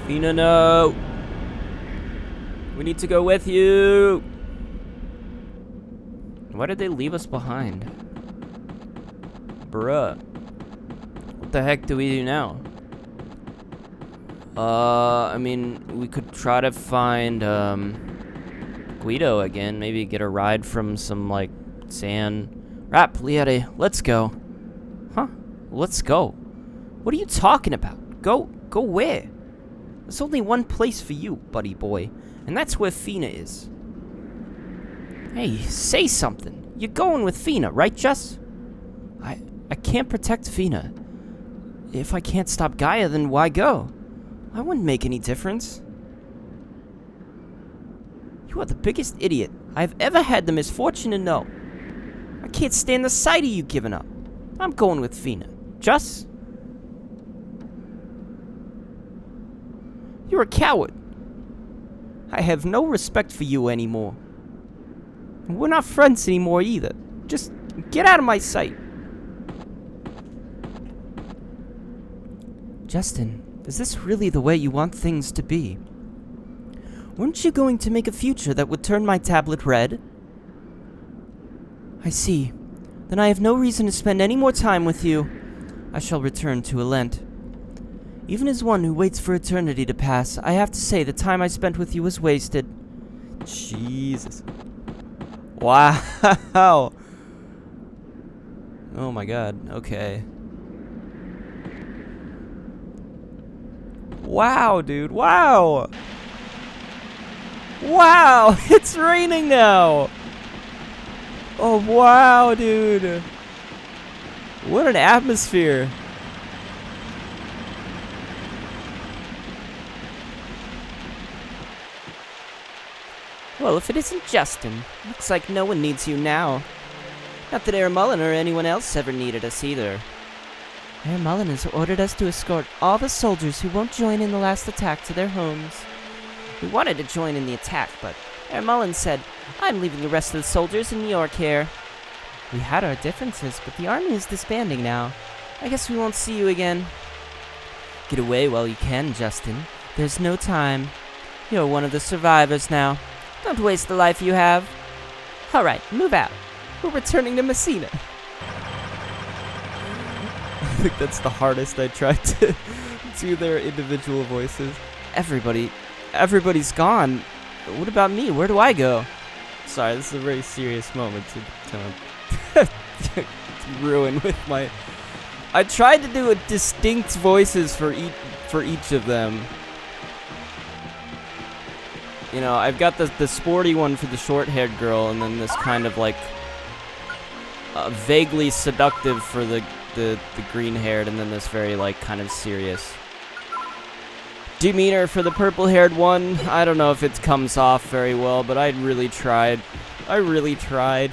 Fina, no! We need to go with you! Why did they leave us behind? Bruh. What the heck do we do now? I mean, we could try to find, Guido again. Maybe get a ride from some, like, sand. Rap, Liere, let's go. Huh? Let's go. What are you talking about? Go where? There's only one place for you, buddy boy, and that's where Fina is. Hey, say something. You're going with Fina, right, Jess? I can't protect Fina. If I can't stop Gaia, then why go? I wouldn't make any difference. You are the biggest idiot I've ever had the misfortune to know. I can't stand the sight of you giving up. I'm going with Fina. Jess? You're a coward. I have no respect for you anymore. And we're not friends anymore either. Just get out of my sight. Justin, is this really the way you want things to be? Weren't you going to make a future that would turn my tablet red? I see. Then I have no reason to spend any more time with you. I shall return to Elent. Even as one who waits for eternity to pass, I have to say the time I spent with you was wasted. Jesus. Wow. Oh my god. Okay. Wow, dude. Wow. Wow. It's raining now. Oh, wow, dude. What an atmosphere. Well, if it isn't Justin, looks like no one needs you now. Not that Air Mullen or anyone else ever needed us either. Air Mullen has ordered us to escort all the soldiers who won't join in the last attack to their homes. We wanted to join in the attack, but Air Mullen said, I'm leaving the rest of the soldiers in your care. We had our differences, but the army is disbanding now. I guess we won't see you again. Get away while you can, Justin. There's no time. You're one of the survivors now. Don't waste the life you have. Alright, move out. We're returning to Messina. I think that's the hardest I tried to do their individual voices. Everybody's gone. What about me? Where do I go? Sorry, this is a very serious moment to kind of ruin with my... I tried to do a distinct voices for each of them. You know, I've got the sporty one for the short-haired girl, and then this kind of like vaguely seductive for the green-haired, and then this very like kind of serious demeanor for the purple-haired one. I don't know if it comes off very well, but I really tried. I really tried.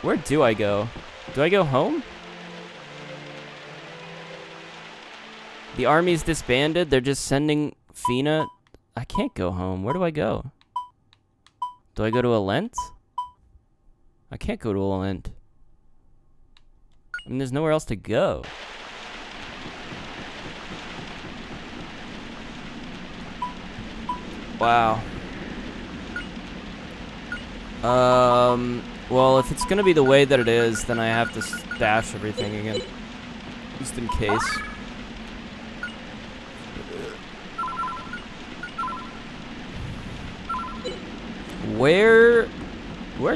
Where do I go? Do I go home? The army's disbanded. They're just sending Fina. I can't go home. Where do I go? Do I go to Elent? I can't go to Elent. I mean, there's nowhere else to go. Wow. Well, if it's gonna be the way that it is, then I have to stash everything again. Just in case. Where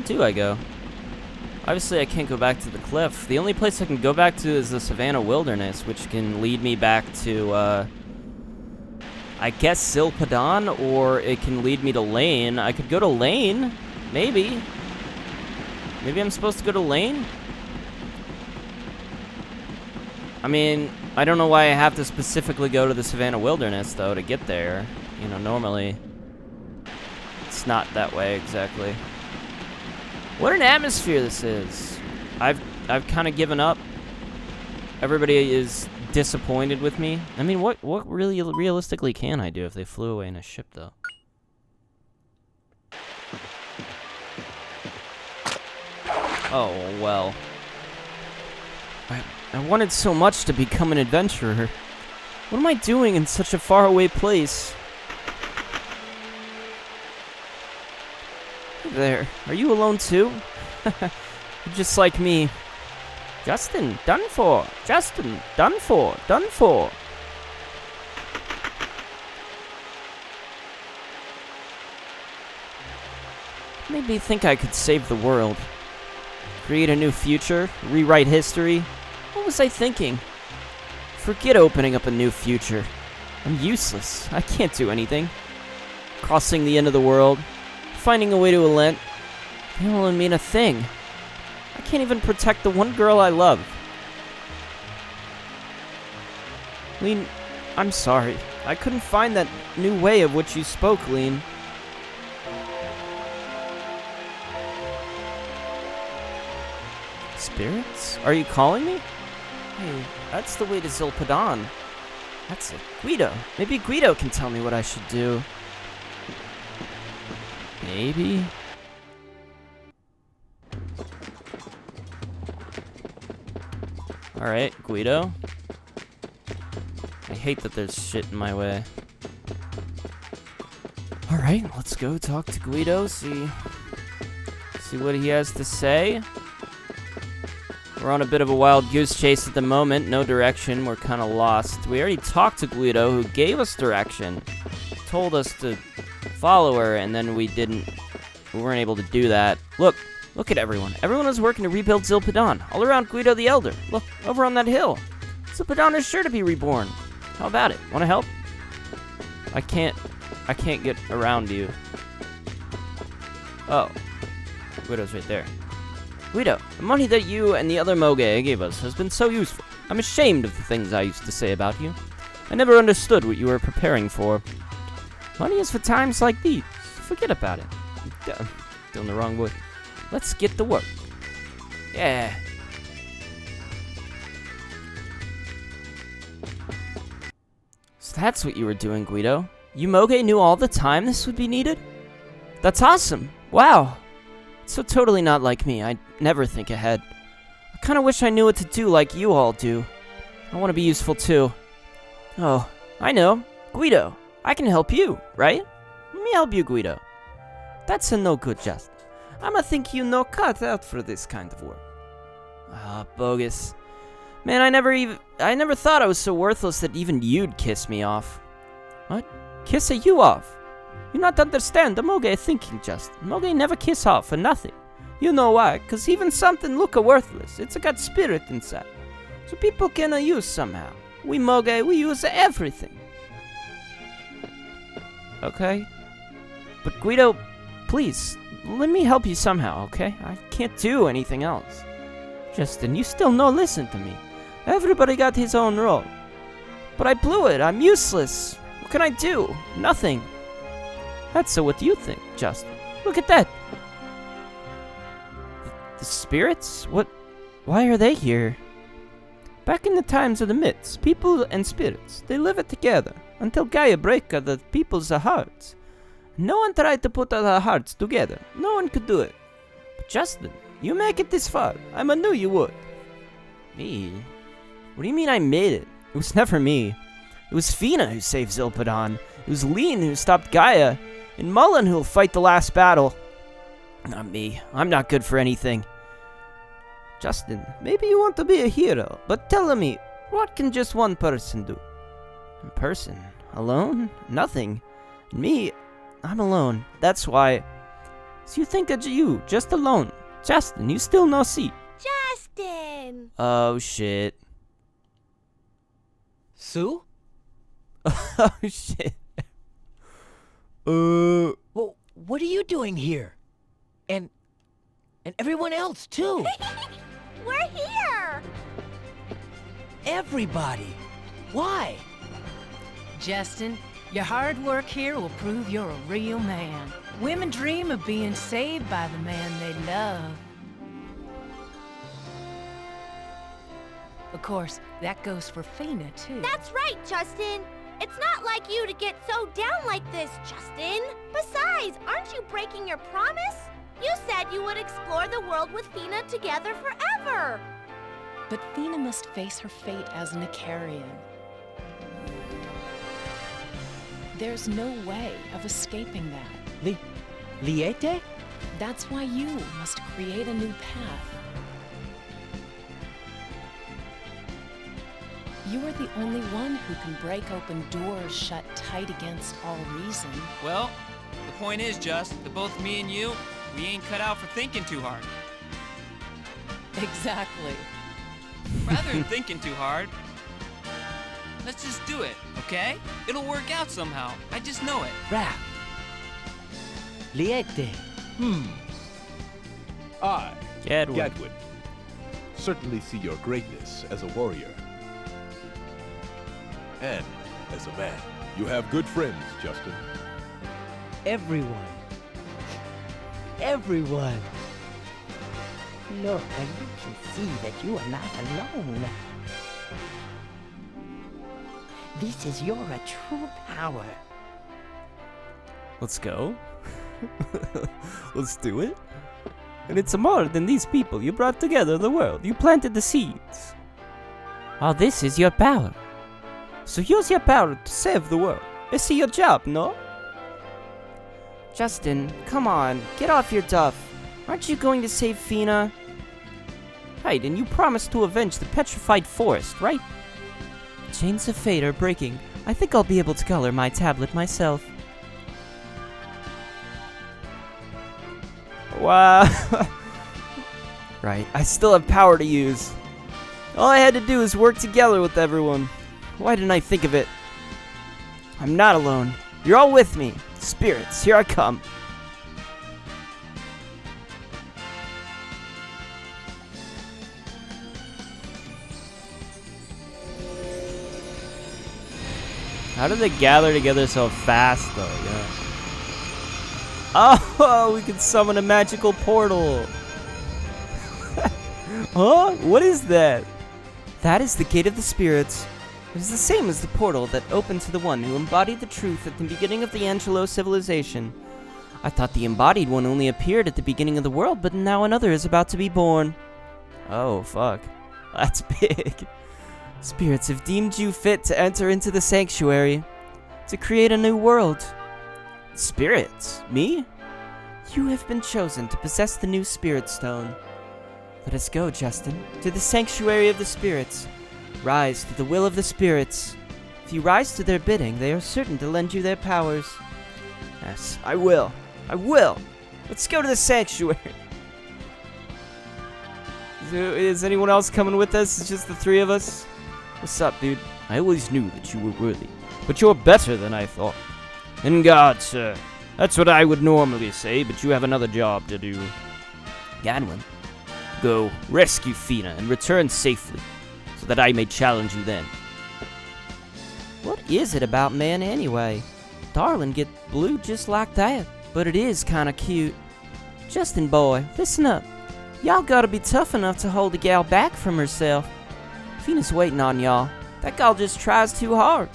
do I go? Obviously, I can't go back to the cliff. The only place I can go back to is the Savannah Wilderness, which can lead me back to, I guess Zilpadon, or it can lead me to Lane. I could go to Lane, maybe. Maybe I'm supposed to go to Lane? I mean, I don't know why I have to specifically go to the Savannah Wilderness, though, to get there. You know, normally it's not that way exactly. What an atmosphere this is. I've kind of given up. Everybody is disappointed with me. I mean, what really realistically can I do if they flew away in a ship, though? Oh, well. I wanted so much to become an adventurer. What am I doing in such a faraway place? Hey there, are you alone too? Just like me. Justin, done for. Justin, done for. Done for. Made me think I could save the world. Create a new future, rewrite history. What was I thinking? Forget opening up a new future. I'm useless. I can't do anything. Crossing the end of the world, finding a way to relent, they don't mean a thing. I can't even protect the one girl I love. Lean, I'm sorry. I couldn't find that new way of which you spoke, Lean. Spirits? Are you calling me? Hey, that's the way to Zilpadon. That's it. Guido. Maybe Guido can tell me what I should do. Maybe? Alright, Guido. I hate that there's shit in my way. Alright, let's go talk to Guido, see what he has to say. We're on a bit of a wild goose chase at the moment. No direction. We're kind of lost. We already talked to Guido, who gave us direction. Told us to follow her, and then we weren't able to do that. Look at everyone. Everyone is working to rebuild Zilpadon. All around Guido the Elder. Look, over on that hill. Zilpadon is sure to be reborn. How about it? Want to help? I can't get around you. Oh. Guido's right there. Guido, the money that you and the other Moge gave us has been so useful. I'm ashamed of the things I used to say about you. I never understood what you were preparing for. Money is for times like these. Forget about it. Doing the wrong word. Let's get to work. Yeah. So that's what you were doing, Guido. You Moge knew all the time this would be needed? That's awesome. Wow. It's so totally not like me. I never think ahead. I kind of wish I knew what to do like you all do. I want to be useful too. Oh, I know. Guido, I can help you, right? Let me help you, Guido. That's a no good, Justin. I'ma think you no cut out for this kind of work. Ah, bogus. Man, I never thought I was so worthless that even you'd kiss me off. What? Kiss you off? You not understand the Moge thinking, Justin. Moge never kiss off for nothing. You know why? Cause even something look worthless, it's got spirit inside. So people can use somehow. We Moge, we use everything. Okay? But Guido, please, let me help you somehow, okay? I can't do anything else. Justin, you still no listen to me. Everybody got his own role. But I blew it, I'm useless. What can I do? Nothing. That's so what do you think, Justin? Look at that. The spirits? What? Why are they here? Back in the times of the myths, people and spirits, they lived together until Gaia break the people's hearts. No one tried to put our hearts together. No one could do it. But Justin, you make it this far. I knew you would. Me? What do you mean I made it? It was never me. It was Fina who saved Zilpadon. It was Lean who stopped Gaia. And Mullen who'll fight the last battle. Not me. I'm not good for anything. Justin, maybe you want to be a hero, but tell me, what can just one person do? One person? Alone? Nothing. Me, I'm alone. That's why. So you think that you, just alone, Justin, you still no see. Justin! Oh, shit. Sue? Oh, shit. Well, what are you doing here? And everyone else, too. We're here! Everybody. Why? Justin, your hard work here will prove you're a real man. Women dream of being saved by the man they love. Of course, that goes for Fina, too. That's right, Justin! It's not like you to get so down like this, Justin! Besides, aren't you breaking your promise? You said you would explore the world with Fina together forever! But Fina must face her fate as an Icarian. There's no way of escaping that. Liete? That's why you must create a new path. You are the only one who can break open doors shut tight against all reason. Well, the point is, Just, that both me and you, we ain't cut out for thinking too hard. Exactly. Rather than thinking too hard, let's just do it, okay? It'll work out somehow. I just know it. Rap. Liete. I, Gadwin. Gadwin, certainly see your greatness as a warrior. And as a man. You have good friends, Justin. Everyone. Everyone. Look, and you can see that you are not alone. This is your true power. Let's go. Let's do it. And it's more than these people. You brought together the world. You planted the seeds. All this is your power. So use your power to save the world. It's your job, no? Justin, come on. Get off your duff. Aren't you going to save Fina? Right, and you promised to avenge the petrified forest, right? Chains of fate are breaking. I think I'll be able to color my tablet myself. Wow. Right, I still have power to use. All I had to do is work together with everyone. Why didn't I think of it? I'm not alone. You're all with me. Spirits, here I come. How did they gather together so fast, though? Yeah. Oh, we can summon a magical portal. Huh? What is that? That is the Gate of the Spirits. It is the same as the portal that opened to the one who embodied the truth at the beginning of the Angelo civilization. I thought the embodied one only appeared at the beginning of the world, but now another is about to be born. Oh, fuck. That's big. Spirits have deemed you fit to enter into the sanctuary, to create a new world. Spirits? Me? You have been chosen to possess the new Spirit Stone. Let us go, Justin, to the sanctuary of the spirits. Rise to the will of the spirits. If you rise to their bidding, they are certain to lend you their powers. Yes, I will. I will. Let's go to the sanctuary. Is anyone else coming with us? It's just the three of us? What's up, dude? I always knew that you were worthy, but you're better than I thought. In God, sir. That's what I would normally say, but you have another job to do. Gadwin, go rescue Fina and return safely, so that I may challenge you then. What is it about men anyway? Darling get blue just like that, but it is kinda cute. Justin boy, listen up. Y'all gotta be tough enough to hold a gal back from herself. Fina's waiting on y'all. That gal just tries too hard.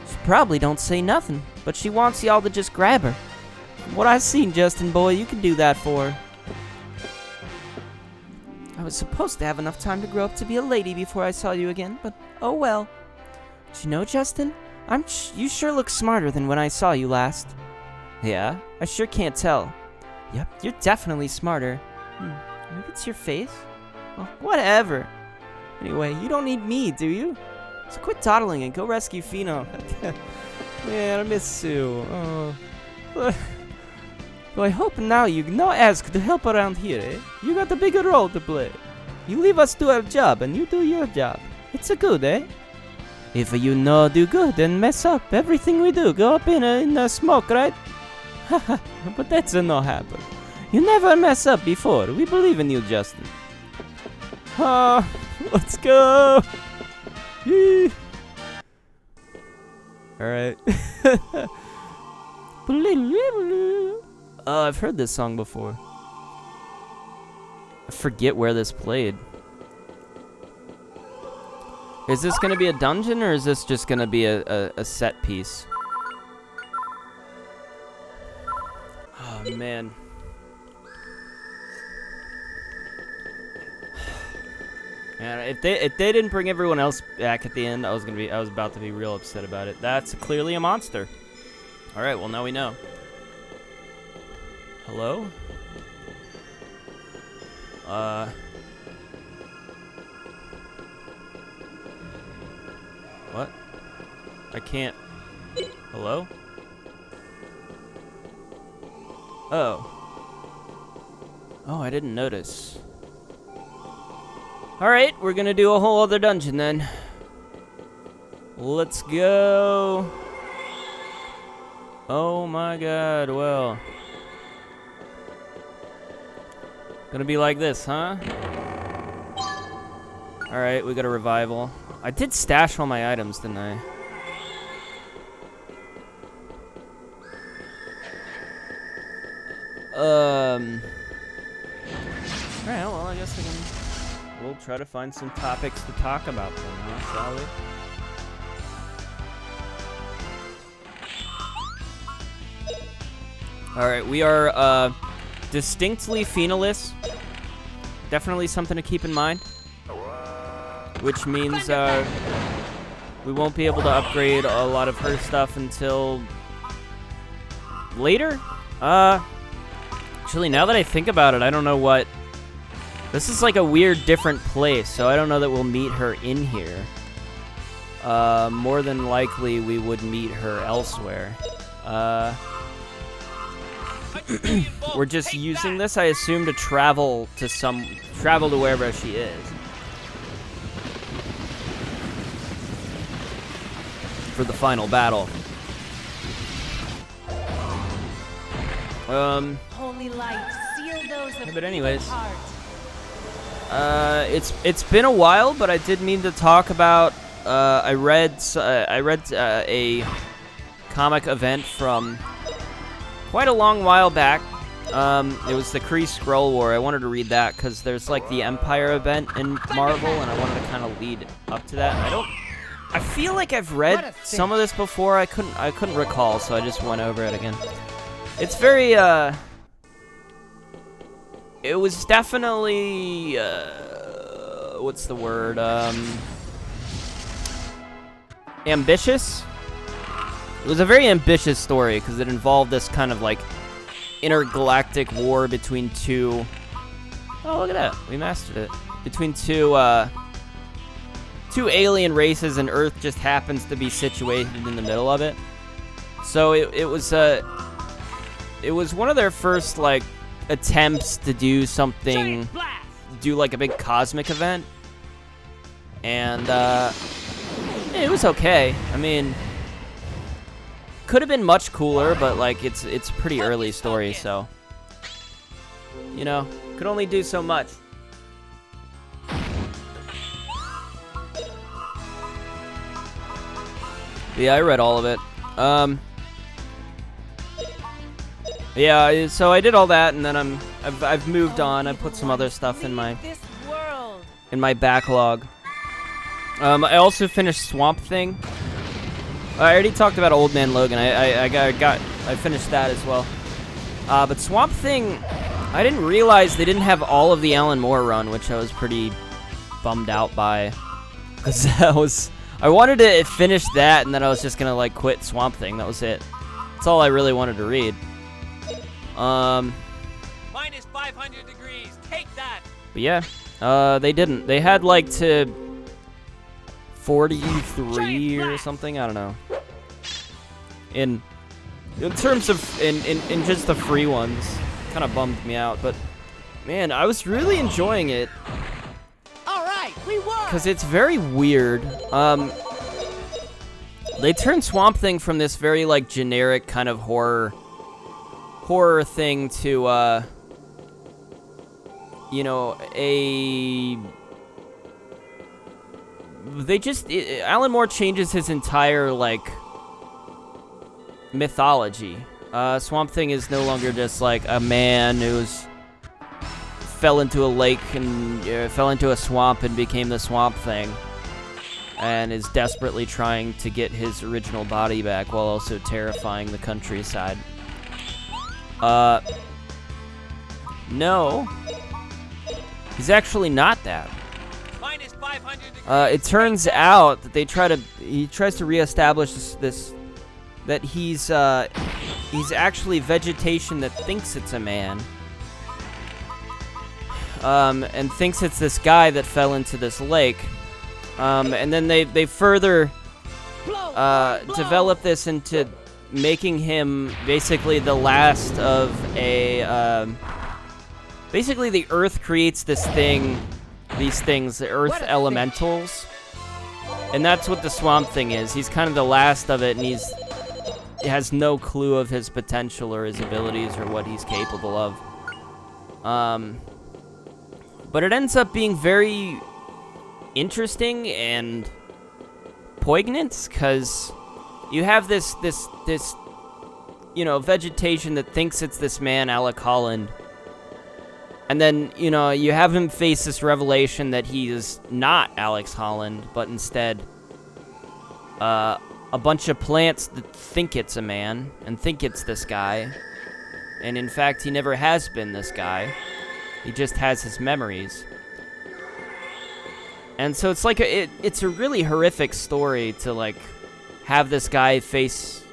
She probably don't say nothing, but she wants y'all to just grab her. From what I've seen, Justin boy, you can do that for her. I was supposed to have enough time to grow up to be a lady before I saw you again, but oh well. But you know, Justin, you sure look smarter than when I saw you last. Yeah, I sure can't tell. Yep, you're definitely smarter. Maybe it's your face? Well, whatever. Anyway, you don't need me, do you? So quit dawdling and go rescue Fino. Man, I miss Sue. Oh. So I hope now you not ask to help around here, eh? You got a bigger role to play. You leave us to our job and you do your job. It's a good, eh? If you no do good and mess up, everything we do go up in a smoke, right? Haha, but that's no happen. You never mess up before. We believe in you, Justin. Let's go. Yee. All right. I've heard this song before. I forget where this played. Is this gonna be a dungeon or is this just gonna be a set piece? Oh man. Man, if they didn't bring everyone else back at the end, I was about to be real upset about it. That's clearly a monster. All right, well now we know. Hello? What? I can't. Hello? Oh. Oh, I didn't notice. Alright, we're gonna do a whole other dungeon then. Let's go. Oh my god, well. Gonna be like this, huh? Alright, we got a revival. I did stash all my items, didn't I? Alright, well, I guess we'll try to find some topics to talk about then, huh, shall we? Alright, we are, distinctly phenoless. Definitely something to keep in mind. Which means, we won't be able to upgrade a lot of her stuff until later? Actually, now that I think about it, I don't know what... This is like a weird, different place, so I don't know that we'll meet her in here. More than likely, we would meet her elsewhere. We're just using this, I assume, to travel to wherever she is. For the final battle. Holy light, seal those of but anyways. heart. It's been a while, but I did mean to talk about. I read a comic event from quite a long while back. It was the Kree Skrull War. I wanted to read that because there's like the Empire event in Marvel, and I wanted to kind of lead up to that. I feel like I've read some of this before. I couldn't recall, so I just went over it again. It's very it was definitely what's the word? Ambitious. It was a very ambitious story because it involved this kind of like intergalactic war between two. Oh, look at that! We mastered it. Between two alien races, and Earth just happens to be situated in the middle of it. So it was one of their first like attempts to do something, do like a big cosmic event, and it was okay. I mean, could have been much cooler, but like it's a pretty early story, so you know, could only do so much. Yeah, I read all of it. Yeah, so I did all that, and then I've moved on. I put some other stuff in my backlog. I also finished Swamp Thing. I already talked about Old Man Logan. I finished that as well. But Swamp Thing, I didn't realize they didn't have all of the Alan Moore run, which I was pretty bummed out by, because I wanted to finish that, and then I was just gonna like quit Swamp Thing. That was it. That's all I really wanted to read. Minus 500 degrees. Take that. But yeah, they didn't. They had like to 43 or something. I don't know. In In terms of in just the free ones, kind of bummed me out. But man, I was really enjoying it. All right, we won. Because it's very weird. They turned Swamp Thing from this very, like, generic kind of horror thing to, you know, Alan Moore changes his entire, like, mythology. Swamp Thing is no longer just, like, a man who's fell into a lake and fell into a swamp and became the Swamp Thing and is desperately trying to get his original body back while also terrifying the countryside. No. He's actually not that. It turns out that he tries to reestablish this that he's actually vegetation that thinks it's a man. And thinks it's this guy that fell into this lake. And then they further develop this into making him basically the last of a... basically, the Earth creates these things, the Earth elementals. And that's what the Swamp Thing is. He's kind of the last of it, and he has no clue of his potential or his abilities or what he's capable of. But it ends up being very interesting and poignant, because you have this you know, vegetation that thinks it's this man, Alec Holland, and then, you know, you have him face this revelation that he is not Alex Holland, but instead a bunch of plants that think it's a man and think it's this guy, and in fact he never has been this guy. He just has his memories. And so it's like it's a really horrific story to, like, have this guy face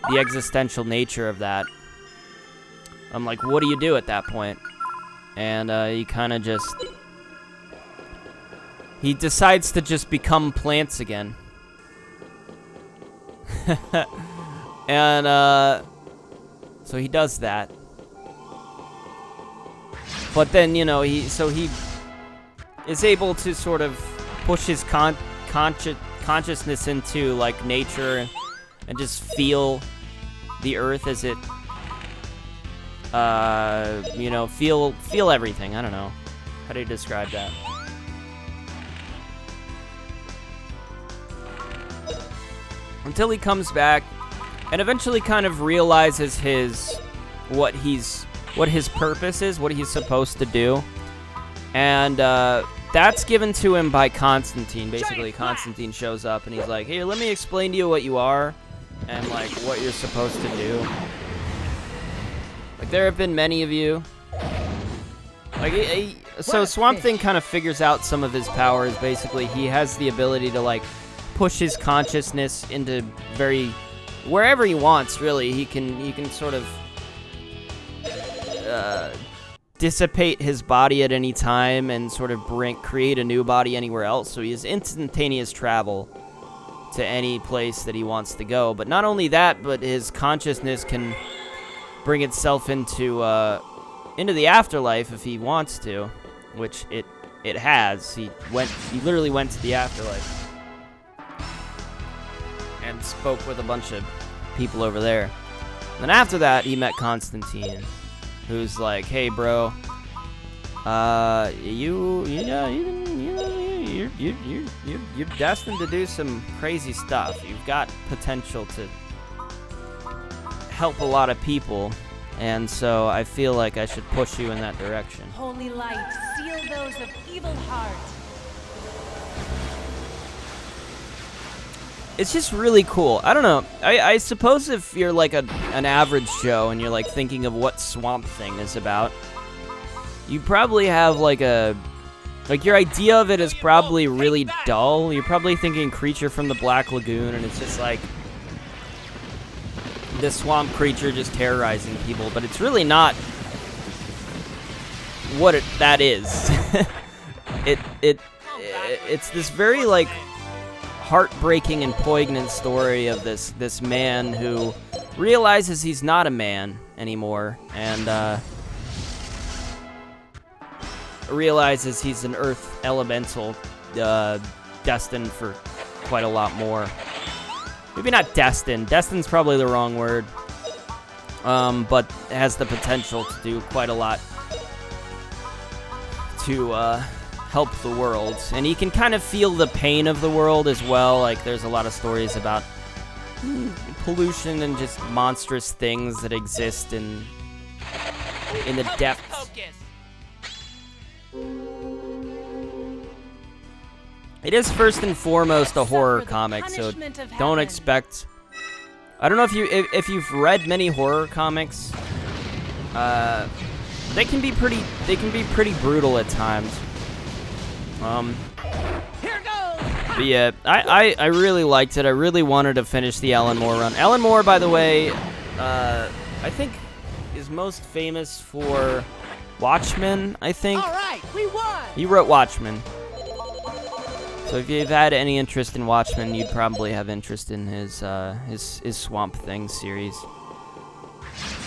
the existential nature of that. I'm like, what do you do at that point? And he kind of just... he decides to just become plants again. And, so he does that. But then, you know, he is able to sort of push his consciousness into, like, nature and just feel the Earth as it, you know, feel everything. I don't know. How do you describe that? Until he comes back and eventually kind of realizes what his purpose is, what he's supposed to do. And that's given to him by Constantine. Basically, Constantine shows up and he's like, "Here, let me explain to you what you are and, like, what you're supposed to do." Like, there have been many of you. Like, so Swamp Thing kind of figures out some of his powers. Basically, he has the ability to, like, push his consciousness into wherever he wants, really. He can sort of dissipate his body at any time and sort of create a new body anywhere else. So he has instantaneous travel to any place that he wants to go. But not only that, but his consciousness can bring itself into the afterlife if he wants to, which it has. He literally went to the afterlife and spoke with a bunch of people over there. And after that, he met Constantine, who's like, "Hey, bro, you're destined to do some crazy stuff. You've got potential to help a lot of people, and so I feel like I should push you in that direction." Holy light, seal those of evil heart. It's just really cool. I don't know. I suppose if you're like an average Joe and you're like thinking of what Swamp Thing is about, you probably have like your idea of it is probably really dull. You're probably thinking Creature from the Black Lagoon, and it's just like this swamp creature just terrorizing people, but it's really not what that is. It's this very, like, heartbreaking and poignant story of this man who realizes he's not a man anymore, and realizes he's an earth elemental, destined for quite a lot more. Maybe not destined. Destined's probably the wrong word. But has the potential to do quite a lot to help the world. And he can kind of feel the pain of the world as well. Like, there's a lot of stories about pollution and just monstrous things that exist in the depths. It is first and foremost a horror comic, so don't expect. I don't know if you've read many horror comics. They can be pretty brutal at times. But yeah, I really liked it. I really wanted to finish the Alan Moore run. Alan Moore, by the way, I think is most famous for Watchmen. I think. All right, we won. He wrote Watchmen. So if you've had any interest in Watchmen, you'd probably have interest in his Swamp Thing series.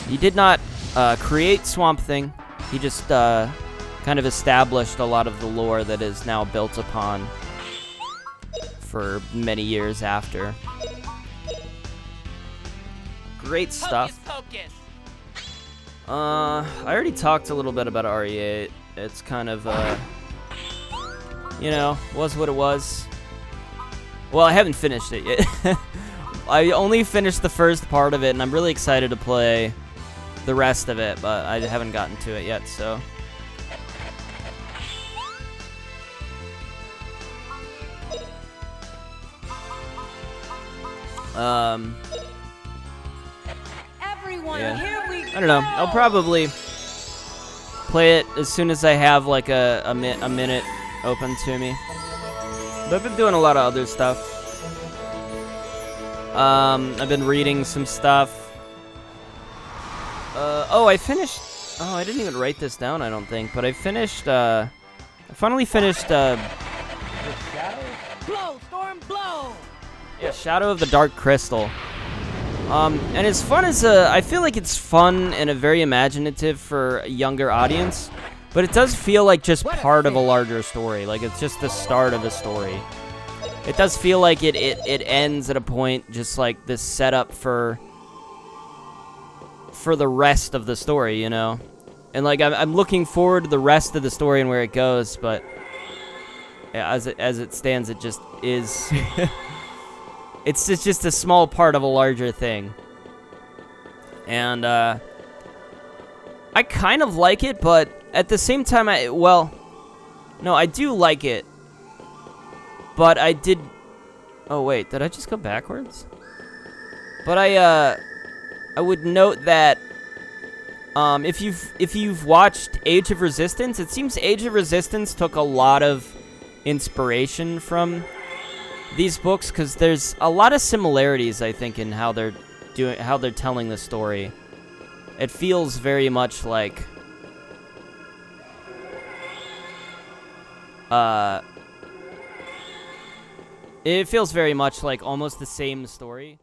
He did not create Swamp Thing. He just kind of established a lot of the lore that is now built upon for many years after. Great stuff. I already talked a little bit about RE8. It's kind of you know, was what it was. Well, I haven't finished it yet. I only finished the first part of it, and I'm really excited to play the rest of it, but I haven't gotten to it yet, so. Everyone, Yeah. here we I don't know. I'll probably play it as soon as I have like a minute open to me. But I've been doing a lot of other stuff. I've been reading some stuff. Oh, I finished. Oh, I didn't even write this down, I don't think. But I finished. I finally finished. Blow, storm, blow. Yeah, Shadow of the Dark Crystal. And as fun as I feel like it's fun and a very imaginative for a younger audience, but it does feel like just part of a larger story. Like it's just the start of a story. It does feel like it ends at a point just like this setup for the rest of the story, you know? And like I'm looking forward to the rest of the story and where it goes, but yeah, as it stands, it just is. It's just a small part of a larger thing. And I kind of like it, but at the same time, I do like it. But I did. Oh wait, did I just go backwards? But I would note that if you've watched Age of Resistance, it seems Age of Resistance took a lot of inspiration from these books, because there's a lot of similarities, I think, in how they're telling the story. It feels very much like it feels very much like almost the same story.